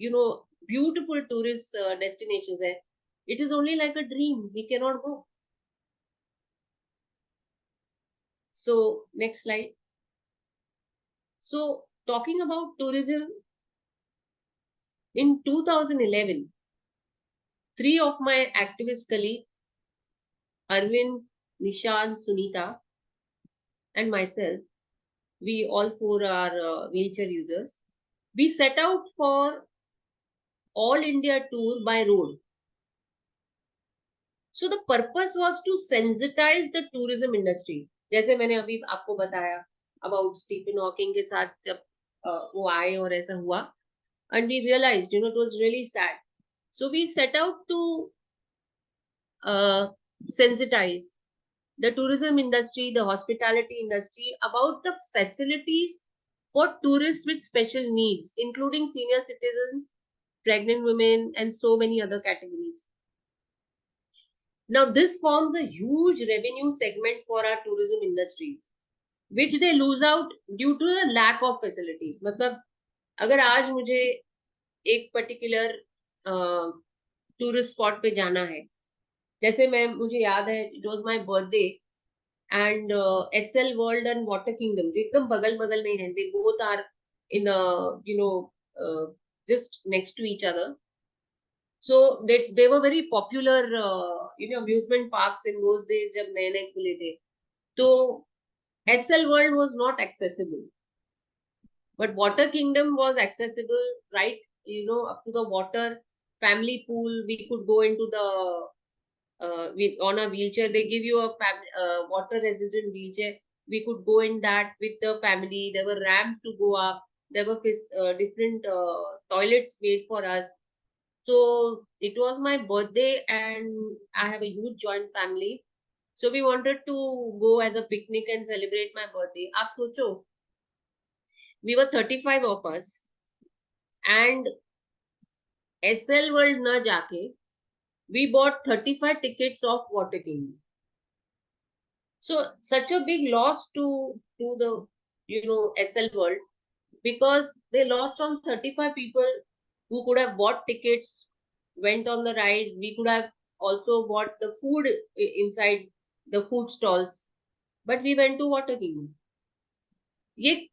ब्यूटीफुल टूरिस्ट डेस्टिनेशंस है, it is only like a dream, we cannot go. So next slide. So talking about tourism, in 2011, 3 of my activist colleagues, Arvind, Nishan, Sunita, and myself, we all 4 are wheelchair users, we set out for all India tour by road. So the purpose was to sensitize the tourism industry. जैसे मैंने अभी आपको बताया about Stephen Hawking के साथ जब वो आए और ऐसा हुआ, and we realized, it was really sad. So we set out to sensitize the tourism industry, the hospitality industry about the facilities for tourists with special needs, including senior citizens, pregnant women, and so many other categories. Now, this forms a huge revenue segment for our tourism industries, which they lose out due to the lack of facilities. मतलब अगर आज मुझे एक particular tourist spot पे जाना है, जैसे मुझे याद है, it was my birthday and SL world and water kingdom जो एकदम बगल बगल में है, they both are in just next to each other. So they were very popular amusement parks in those days जब नए नए खुले थे. तो SL World was not accessible, but Water Kingdom was accessible, right? Up to the water, family pool, we could go into the on a wheelchair. They give you a water resistant wheelchair. We could go in that with the family. There were ramps to go up. There were different toilets made for us. So it was my birthday and I have a huge joint family. So we wanted to go as a picnic and celebrate my birthday. Aap socho, we were 35 of us and SL World na jaake, we bought 35 tickets of Water Kingdom. So such a big loss to the SL World, because they lost on 35 people who could have bought tickets, went on the rides. We could have also bought the food inside the food stalls, but we went to Water Kingdom. ये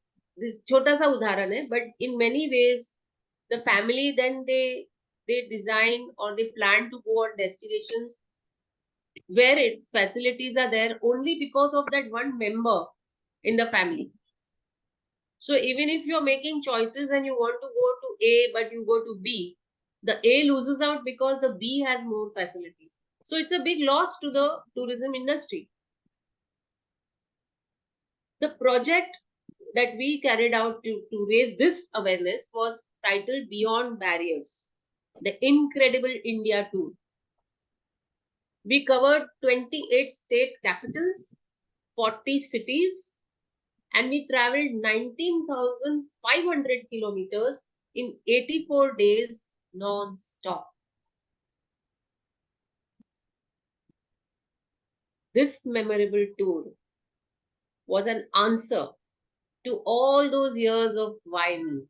छोटा सा उदाहरण है, but in many ways the family then they design or they plan to go on destinations where facilities are there only because of that one member in the family. So even if you're making choices and you want to go to A but you go to B, the A loses out because the B has more facilities. So it's a big loss to the tourism industry. The project that we carried out to raise this awareness was titled Beyond Barriers, the Incredible India Tour. We covered 28 state capitals, 40 cities, and we traveled 19,500 kilometers in 84 days non-stop. This memorable tour was an answer to all those years of why me?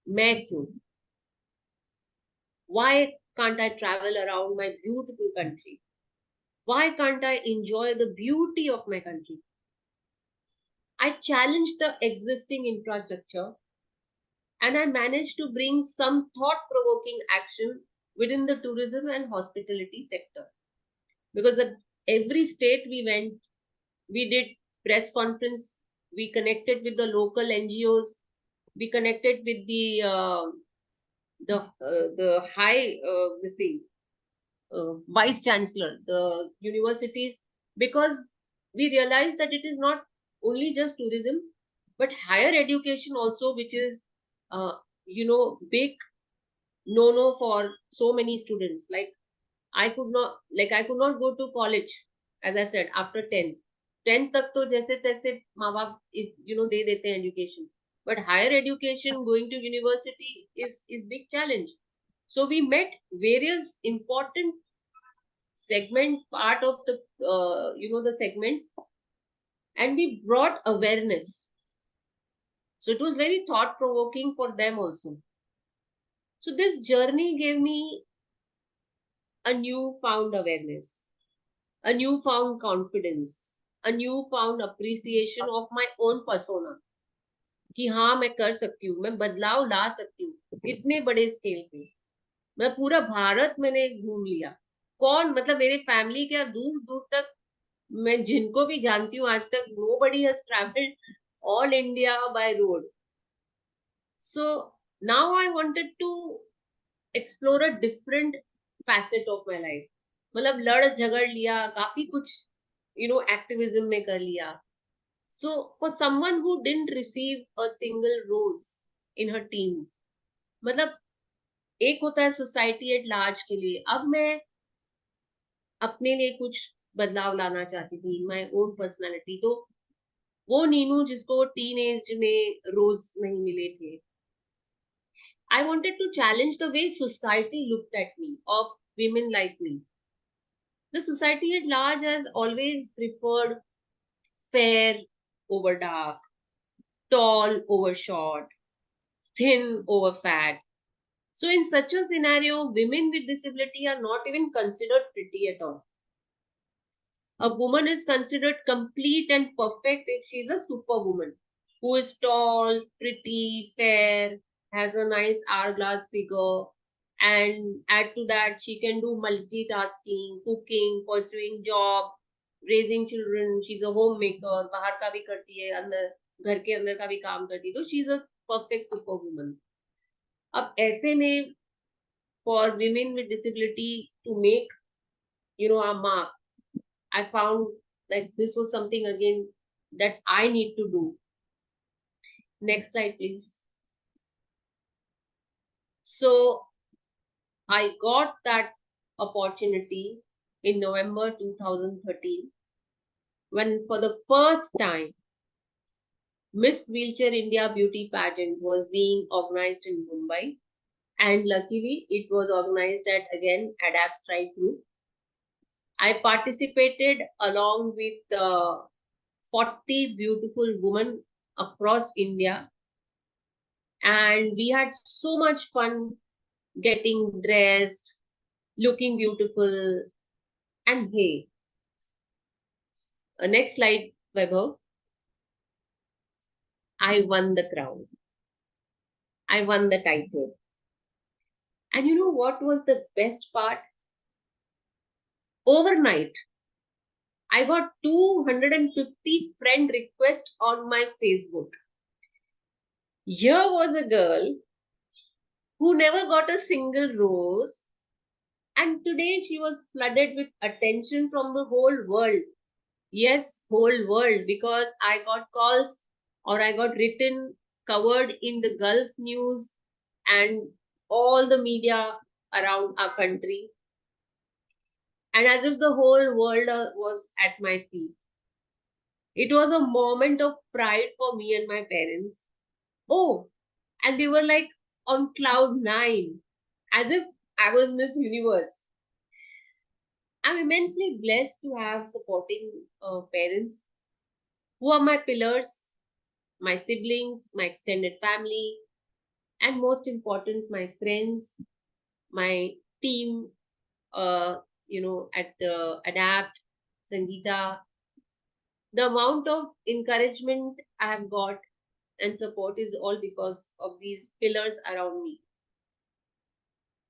Main kyun? Why can't I travel around my beautiful country? Why can't I enjoy the beauty of my country? I challenged the existing infrastructure and I managed to bring some thought-provoking action within the tourism and hospitality sector. Because at every state we went, we did press conference We connected with the local NGOs. We connected with the high this thing, vice chancellor, the universities, because we realized that it is not only just tourism, but higher education also, which is big no for so many students. Like I could not go to college, as I said, after 10th तक तो जैसे तैसे माँ बाप दे देते हैं education, but higher education, going to university is big challenge. So we met various important segment part of the segments, and we brought awareness. So it was very thought provoking for them also. So this journey gave me a newfound awareness, a newfound confidence, a newfound appreciation of my own persona, कि हाँ मैं कर सकती हूँ, मैं बदलाव ला सकती हूँ इतने बड़े स्केल पे. मैं पूरा भारत मैंने घूम लिया. कौन, मतलब मेरे फैमिली के दूर दूर तक, मैं जिनको भी जानती हूँ आज तक, nobody has traveled all India by road. So now I wanted to explore a different facet of my life. मतलब लड़ झगड़ लिया, काफी कुछ activism में कर लिया. So for someone who didn't receive a single rose in her teens, मतलब एक होता है सोसाइटी एट लार्ज के लिए, अब मैं अपने लिए कुछ बदलाव लाना चाहती थी, माय ओन पर्सनालिटी. तो वो नीनू जिसको टीन एज में रोज नहीं मिले थे, I wanted to challenge the way society looked at me, of women like me. The society at large has always preferred fair over dark, tall over short, thin over fat. So in such a scenario, women with disability are not even considered pretty at all. A woman is considered complete and perfect if she is a superwoman, who is tall, pretty, fair, has a nice hourglass figure, and add to that she can do multitasking, cooking, pursuing job, raising children. She's a homemaker, बाहर का भी करती है, अंदर घर के अंदर का भी काम करती है, तो she's a perfect superwoman. अब ऐसे में for women with disability to make a mark, I found that this was something again that I need to do. Next slide, please. So I got that opportunity in November 2013, when for the first time Miss Wheelchair India Beauty Pageant was being organized in Mumbai, and luckily it was organized at again Adapt Stride Group. I participated along with 40 beautiful women across India, and we had so much fun getting dressed, looking beautiful. And hey, next slide, Vaibhav. I won the crown. I won the title. And you know what was the best part? Overnight, I got 250 friend requests on my Facebook. Here was a girl who never got a single rose, and today she was flooded with attention from the whole world. Yes, whole world, because I got calls, or I got written, covered in the Gulf news and all the media around our country. And as if the whole world was at my feet. It was a moment of pride for me and my parents. Oh, and they were like on cloud 9, as if I was Miss Universe. I'm immensely blessed to have supporting parents who are my pillars, my siblings, my extended family, and most important, my friends, my team, at the Adapt, Sangeeta. The amount of encouragement I have got and support is all because of these pillars around me,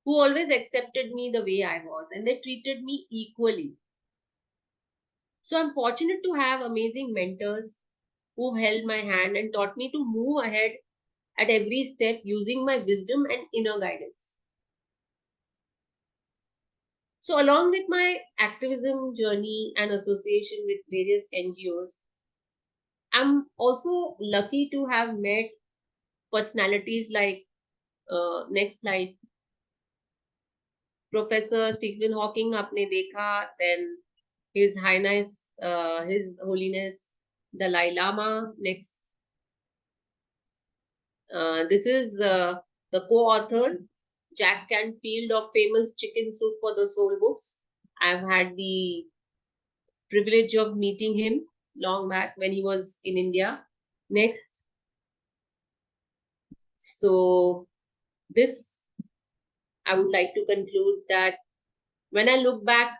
who always accepted me the way I was, and they treated me equally. So I'm fortunate to have amazing mentors who held my hand and taught me to move ahead at every step using my wisdom and inner guidance. So, along with my activism journey and association with various NGOs, I'm also lucky to have met personalities like, next slide, Professor Stephen Hawking, आपने देखा, then His Highness, His Holiness Dalai Lama. Next, this is the co-author, Jack Canfield of famous Chicken Soup for the Soul books. I've had the privilege of meeting him long back when he was in India. Next. So this, I would like to conclude that when I look back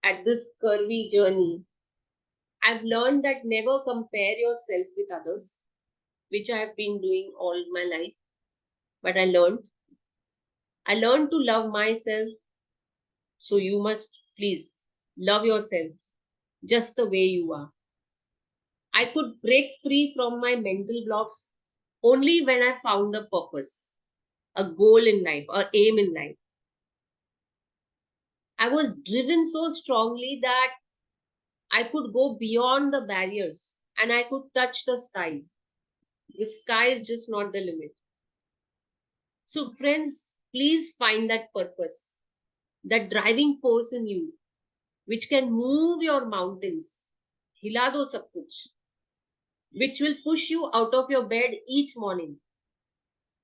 at this curvy journey, I've learned that never compare yourself with others, which I have been doing all my life. But I learned to love myself. So you must please love yourself just the way you are. I could break free from my mental blocks only when I found a purpose, a goal in life, or aim in life. I was driven so strongly that I could go beyond the barriers and I could touch the skies. The sky is just not the limit. So, friends, please find that purpose, that driving force in you, which can move your mountains, hila do sab kuch, which will push you out of your bed each morning.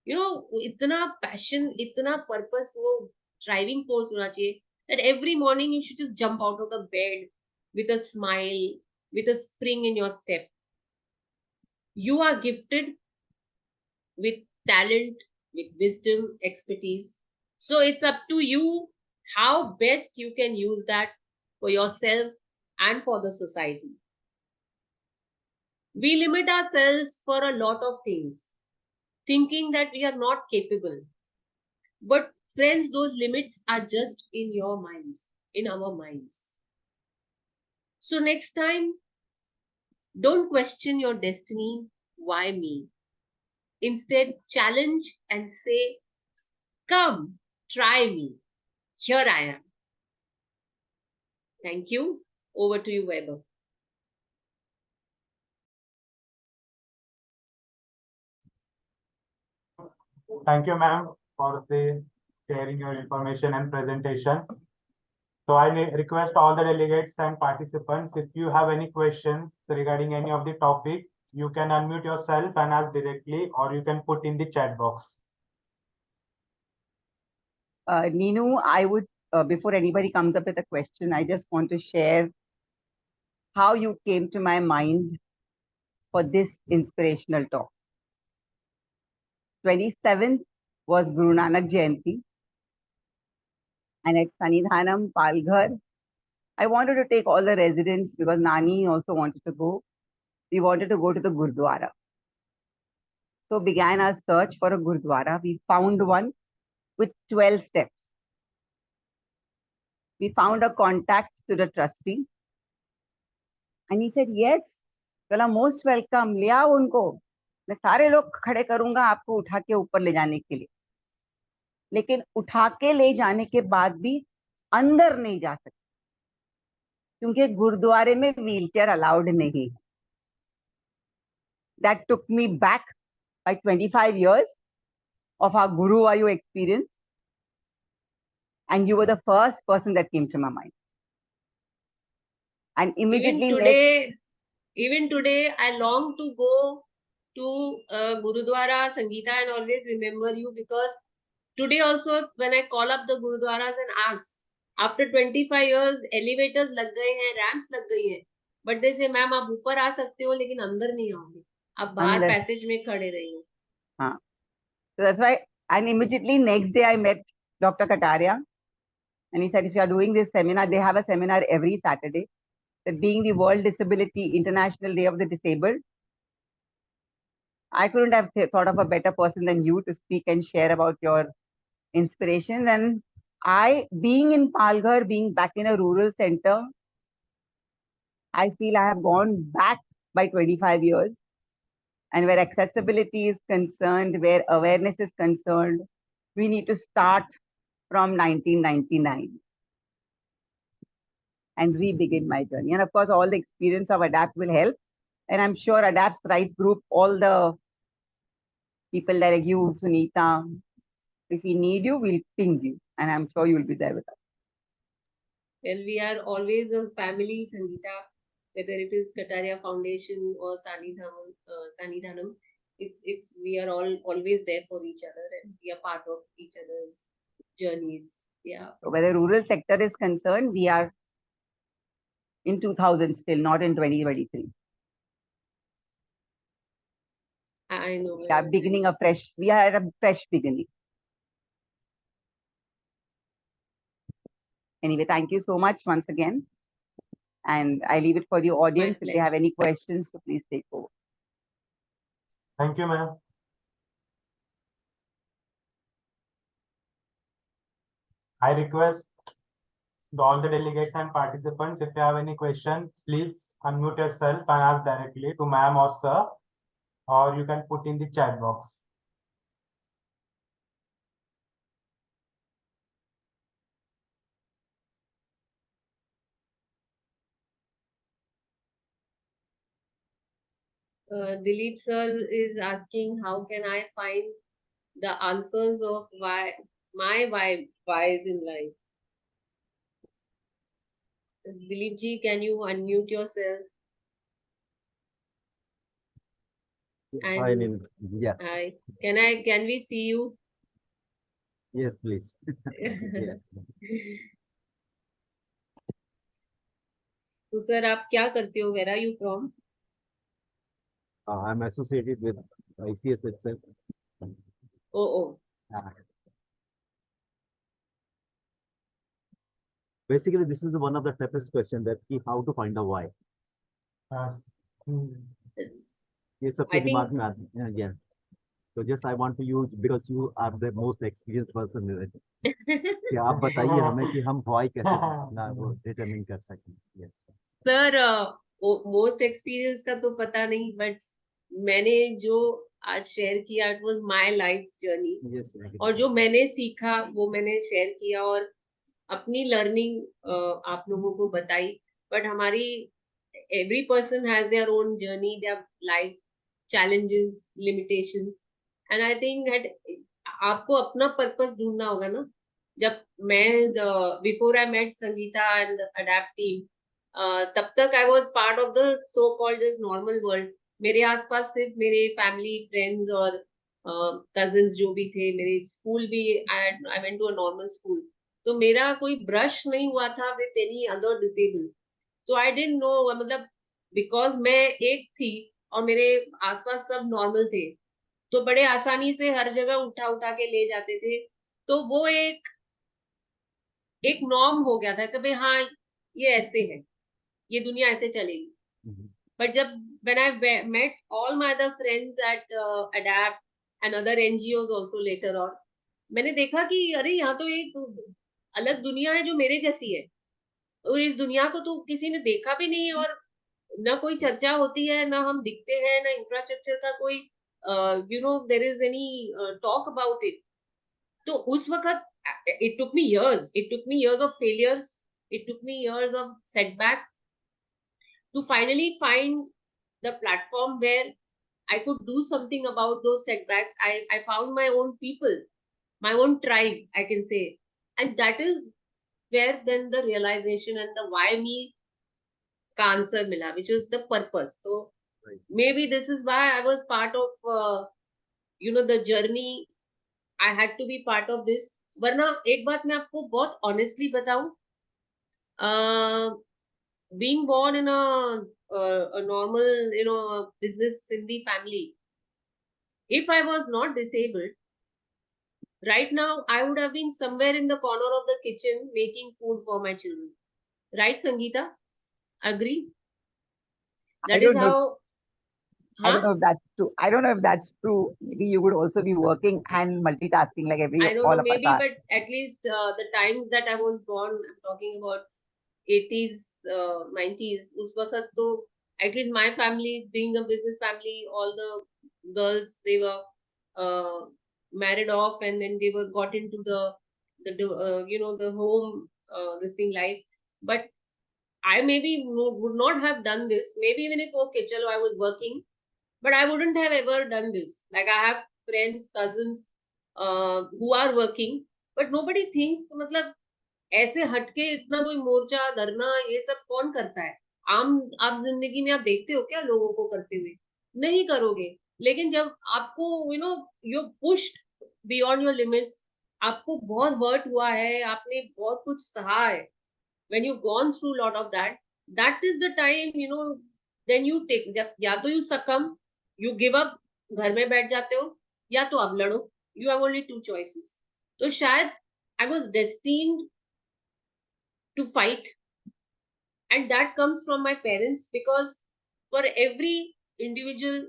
You know, itna passion, itna purpose, wo driving force hona chahiye, that every morning you should just jump out of the bed with a smile, with a spring in your step. You are gifted with talent, with wisdom, expertise. So it's up to you how best you can use that for yourself and for the society. We limit ourselves for a lot of things, thinking that we are not capable. But friends, those limits are just in your minds, in our minds. So next time, don't question your destiny. Why me? Instead, challenge and say, come, try me. Here I am. Thank you. Over to you, Weber. Thank you, ma'am, for the sharing your information and presentation. So I request all the delegates and participants, if you have any questions regarding any of the topic, you can unmute yourself and ask directly, or you can put in the chat box. Neenu, I would, before anybody comes up with a question, I just want to share how you came to my mind for this inspirational talk. 27th was Guru Nanak Jayanti, and at Sanidhanam, Palghar, I wanted to take all the residents because Nani also wanted to go. We wanted to go to the Gurdwara. So began our search for a Gurdwara. We found one with 12 steps. We found a contact to the trustee. And he said, yes, you are most welcome. ले आओ उनको. मैं सारे लोग खड़े करूंगा आपको उठा के ऊपर ले जाने के लिए. लेकिन उठा के ले जाने के बाद भी अंदर नहीं जा सकते क्योंकि गुरुद्वारे में व्हीलचेयर अलाउड नहीं. That took me back by 25 years of our Guruvayu experience. And you were the first person that came to my mind. And immediately even today, I long to go to Gurudwara, Sangeeta, and always remember you, because today also when I call up the Gurudwaras and ask, after 25 years, elevators lag gaye hain, ramps lag gayi hai, but they say, ma'am, आप ऊपर आ सकते हो लेकिन अंदर नहीं आओगे, आप बाहर पैसेज में खड़े रहिए. हाँ. So that's why, and immediately next day I met Dr. Kataria, and he said, if you are doing this seminar, they have a seminar every Saturday, that being the World Disability International Day of the Disabled, I couldn't have thought of a better person than you to speak and share about your inspirations. And I, being in Palghar, being back in a rural center, I feel I have gone back by 25 years. And where accessibility is concerned, where awareness is concerned, we need to start from 1999 and re-begin my journey. And of course, all the experience of ADAPT will help. And I'm sure ADAPT's rights group, all the people like you, Sunita, if we need you, we'll ping you. And I'm sure you'll be there with us. Well, we are always a family, Sangeeta, whether it is Kataria Foundation or Sanidhanam. We are all always there for each other and we are part of each other's journeys. Yeah. So where the rural sector is concerned, we are in 2000 still, not in 2023. I know. We are beginning afresh. We are at a fresh beginning. Anyway, thank you so much once again. And I leave it for the audience. If they have any questions, so please take over. Thank you, ma'am. I request all the delegates and participants, if you have any question, please unmute yourself and ask directly to ma'am or sir, or you can put in the chat box. Dilip sir is asking, how can I find the answers of whys in life? Dilip ji, can you unmute yourself? I mean, yeah. Hi. Can we see you? Yes, please. Yeah. तो sir आप क्या करते हो? Where are you from? I'm associated with ICS itself. Oh. Basically, this is one of the toughest questions, that how to find a why. ये सबके दिमाग में आती है. Yeah. So just I want to use, because you are the most experienced person in it. कि आप बताइए हमें कि हम why कैसे अपना वो determine कर सकें. Yes. सर मोस्ट एक्सपीरियंस का तो पता नहीं, बट मैंने जो आज शेयर किया, it was my life journey. Yes. और जो मैंने सीखा वो मैंने शेयर किया और अपनी लर्निंग आप लोगों को बताई. बट हमारी every person has their own journey, their life challenges, limitations, and I think आपको अपना पर्पस ढूंढना होगा ना. जब मैं before I met Sangeeta and adapt team, तब तक I was part of the so called this normal world. मेरे आसपास सिर्फ मेरे फैमिली, फ्रेंड्स और कजिन्स जो भी थे. मेरे स्कूल भी, I went to a normal school, तो मेरा कोई ब्रश नहीं हुआ था विद एनी अदर डिसेबल. तो आई डिडंट नो, मतलब बिकॉज मैं एक थी और मेरे आसपास सब नॉर्मल थे, तो बड़े आसानी से हर जगह उठा उठा के ले जाते थे. तो वो एक नॉर्म हो गया था कि भाई हाँ ये ऐसे है, ये दुनिया ऐसे चलेगी. बट जब when I met all my other friends at ADAPT and other NGOs also later on, मैंने देखा कि अरे यहाँ तो एक अलग दुनिया है जो मेरे जैसी है. और इस दुनिया को तो किसी ने देखा भी नहीं है और ना कोई चर्चा होती है, ना हम दिखते हैं, ना इंफ्रास्ट्रक्चर का कोई there is any talk about it. तो उस वक्त it took me years of failures, it took me years of setbacks to finally find the platform where I could do something about those setbacks. I found my own people, my own tribe, I can say. And that is where then the realization and the why me ka answer mila, which was the purpose. So right. Maybe this is why I was part of, the journey. I had to be part of this. वरना एक बात मैं आपको बहुत honestly बताऊं, being born in a normal, business Sindhi family, if I was not disabled, right now I would have been somewhere in the corner of the kitchen making food for my children. Right, Sangeeta? Agree? That is how. I don't know if that's true. I don't know if that's true. Maybe you would also be working and multitasking like I don't all know, of maybe, us are. but at least the times that I was born, I'm talking about 80s, 90s, उस वक्त तो At least my family, being a business family, all the girls, they were married off, and then they were got into the the home this thing life. But I maybe would not have done this. Maybe even if okay, chalo, I was working, but I wouldn't have ever done this. Like I have friends, cousins who are working, but nobody thinks मतलब ऐसे हटके इतना कोई मोर्चा धरना ये सब कौन करता है? आम आप जिंदगी में आप देखते हो क्या लोगों को करते हुए? नहीं करोगे। लेकिन जब आपको you pushed beyond your limits, आपको बहुत हर्ट हुआ है, आपने बहुत कुछ सहा है, when you've gone through a lot of that, that is the time, then you take, या तो you succumb, you give up, घर में बैठ जाते हो, या तो अब लड़ो। You have only two choices. तो शायद I was destined to fight, and that comes from my parents, because for every individual,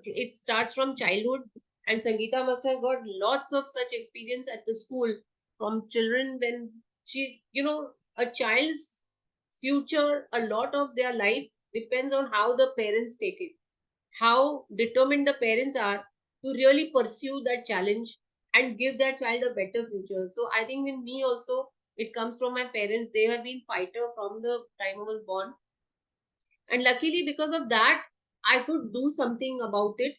it starts from childhood, and Sangeeta must have got lots of such experience at the school from children. When she, a child's future, a lot of their life depends on how the parents take it, how determined the parents are to really pursue that challenge and give that child a better future. So I think in me also, it comes from my parents. They have been fighter from the time I was born, and luckily because of that, I could do something about it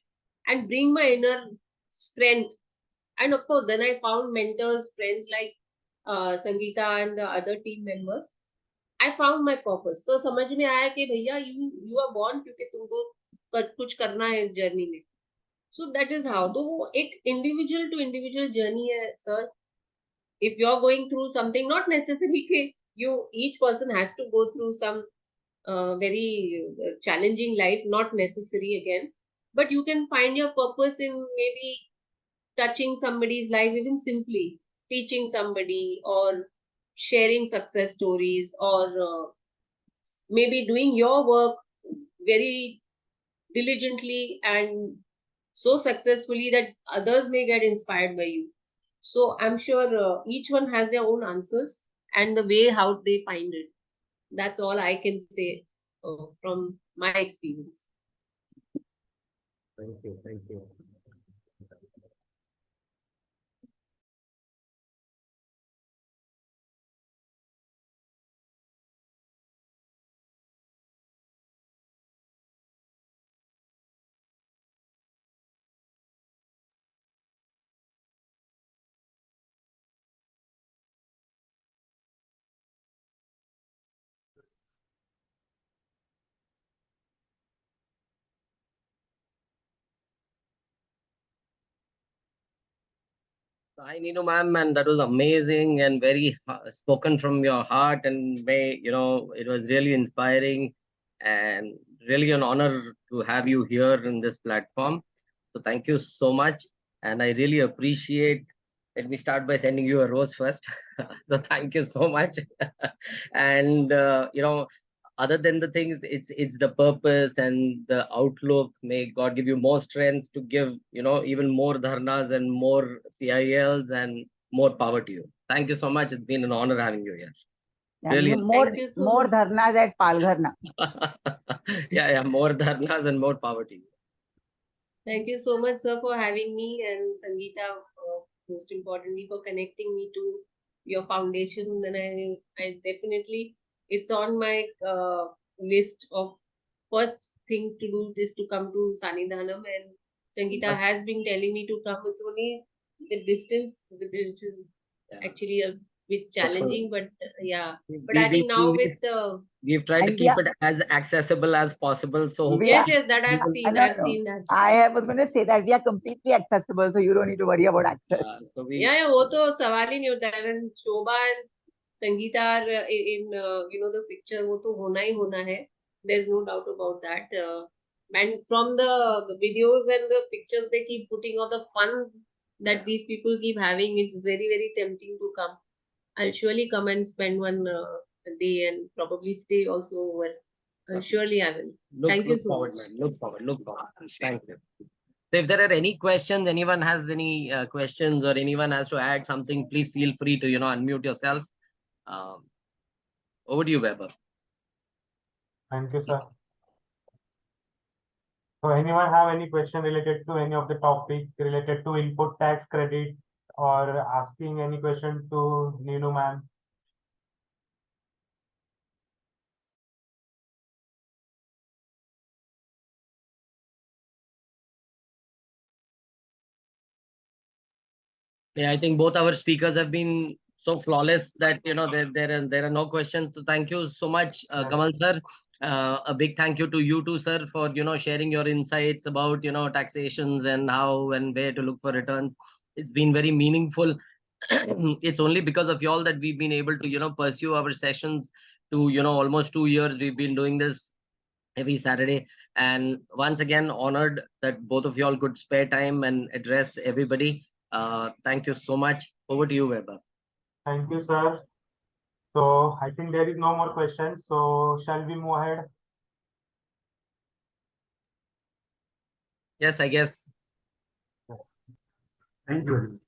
and bring my inner strength. And of course, then I found mentors, friends like Sangeeta and the other team members. I found my purpose. तो समझ में आया कि भैया you are born क्योंकि तुमको कुछ करना है इस जर्नी में. So that is how. तो वो एक individual to individual journey है, sir. If you are going through something, not necessarily कि each person has to go through some very challenging life, not necessary again, but you can find your purpose in maybe touching somebody's life, even simply teaching somebody, or sharing success stories, or maybe doing your work very diligently and so successfully that others may get inspired by you. So I'm sure each one has their own answers and the way how they find it. That's all I can say from my experience. Thank you. Thank you. Hi, Neenu ma'am, and that was amazing and very spoken from your heart, and it was really inspiring and really an honor to have you here in this platform. So thank you so much, and I really appreciate. Let me start by sending you a rose first. So thank you so much, and other than the things, it's the purpose and the outlook. May God give you more strength to give even more dharnas and more CILs and more power to you. Thank you so much. It's been an honor having you here. Really. Thank you so more much. dharnas at Palghar now. Yeah, more dharnas and more power to you. Thank you so much, sir, for having me, and Sangeeta, most importantly, for connecting me to your foundation. And I definitely, it's on my list of first thing to do is to come to Sanidhanam, and Sangeeta Yes. has been telling me to come. It's only the distance, which is actually a bit challenging, but yeah. But I think now with we've tried to And keep it as accessible as possible. So yes, that I've seen. No, I've no. seen that. I was going to say that we are completely accessible, so you don't need to worry about access. so Yeah, वो तो सवाल ही नहीं होता है. When Shobha and Sangeeta are in the picture, वो तो होना ही होना है. There's no doubt about that. And from the videos and the pictures they keep putting, of the fun that these people keep having, it's very, very tempting to come. I'll surely come and spend one day and probably stay also over. Surely I will. Thank you so much. Man. Look forward. Thank you. So if there are any questions, anyone has any questions, or anyone has to add something, please feel free to unmute yourself. Over to you, Weber. Thank you, sir. So anyone have any question related to any of the topic related to input tax credit or asking any question to Ninu ma'am? Yeah, I think both our speakers have been so flawless that there are no questions. So thank you so much, Yes. Kamal sir. A big thank you to you too, sir, for sharing your insights about taxations and how and where to look for returns. It's been very meaningful. It's only because of y'all that we've been able to pursue our sessions to almost 2 years. We've been doing this every Saturday, and once again honored that both of y'all could spare time and address everybody. Thank you so much. Over to you, Weber. Thank you, sir. So I think there is no more questions. So shall we move ahead? Yes, I guess. Thank you very much.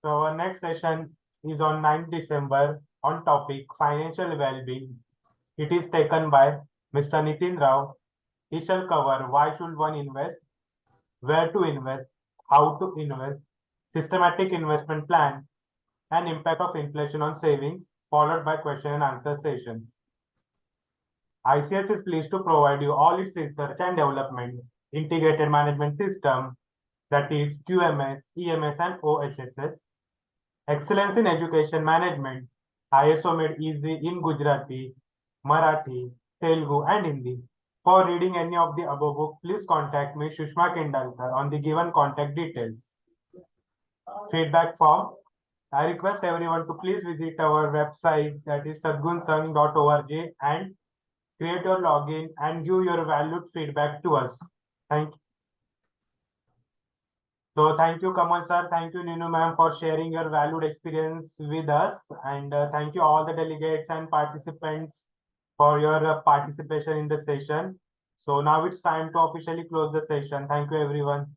So our next session is on 9th December on topic financial well-being. It is taken by Mr. Nitin Rao. He shall cover why should one invest, where to invest, how to invest, systematic investment plan, and impact of inflation on savings, followed by question and answer sessions. ICS is pleased to provide you all its research and development integrated management system, that is QMS, EMS, and OHSS. Excellence in education management, ISO made easy in Gujarati, Marathi, Telugu, and Hindi. For reading any of the above book, please contact me, Shushma Kendalkar, on the given contact details. Feedback form. I request everyone to please visit our website, that is sadgunsang.org, and create your login and give your valued feedback to us. Thank you. So thank you, Kamal sir. Thank you, Ninu ma'am, for sharing your valued experience with us. And thank you all the delegates and participants for your participation in the session. So now it's time to officially close the session. Thank you, everyone.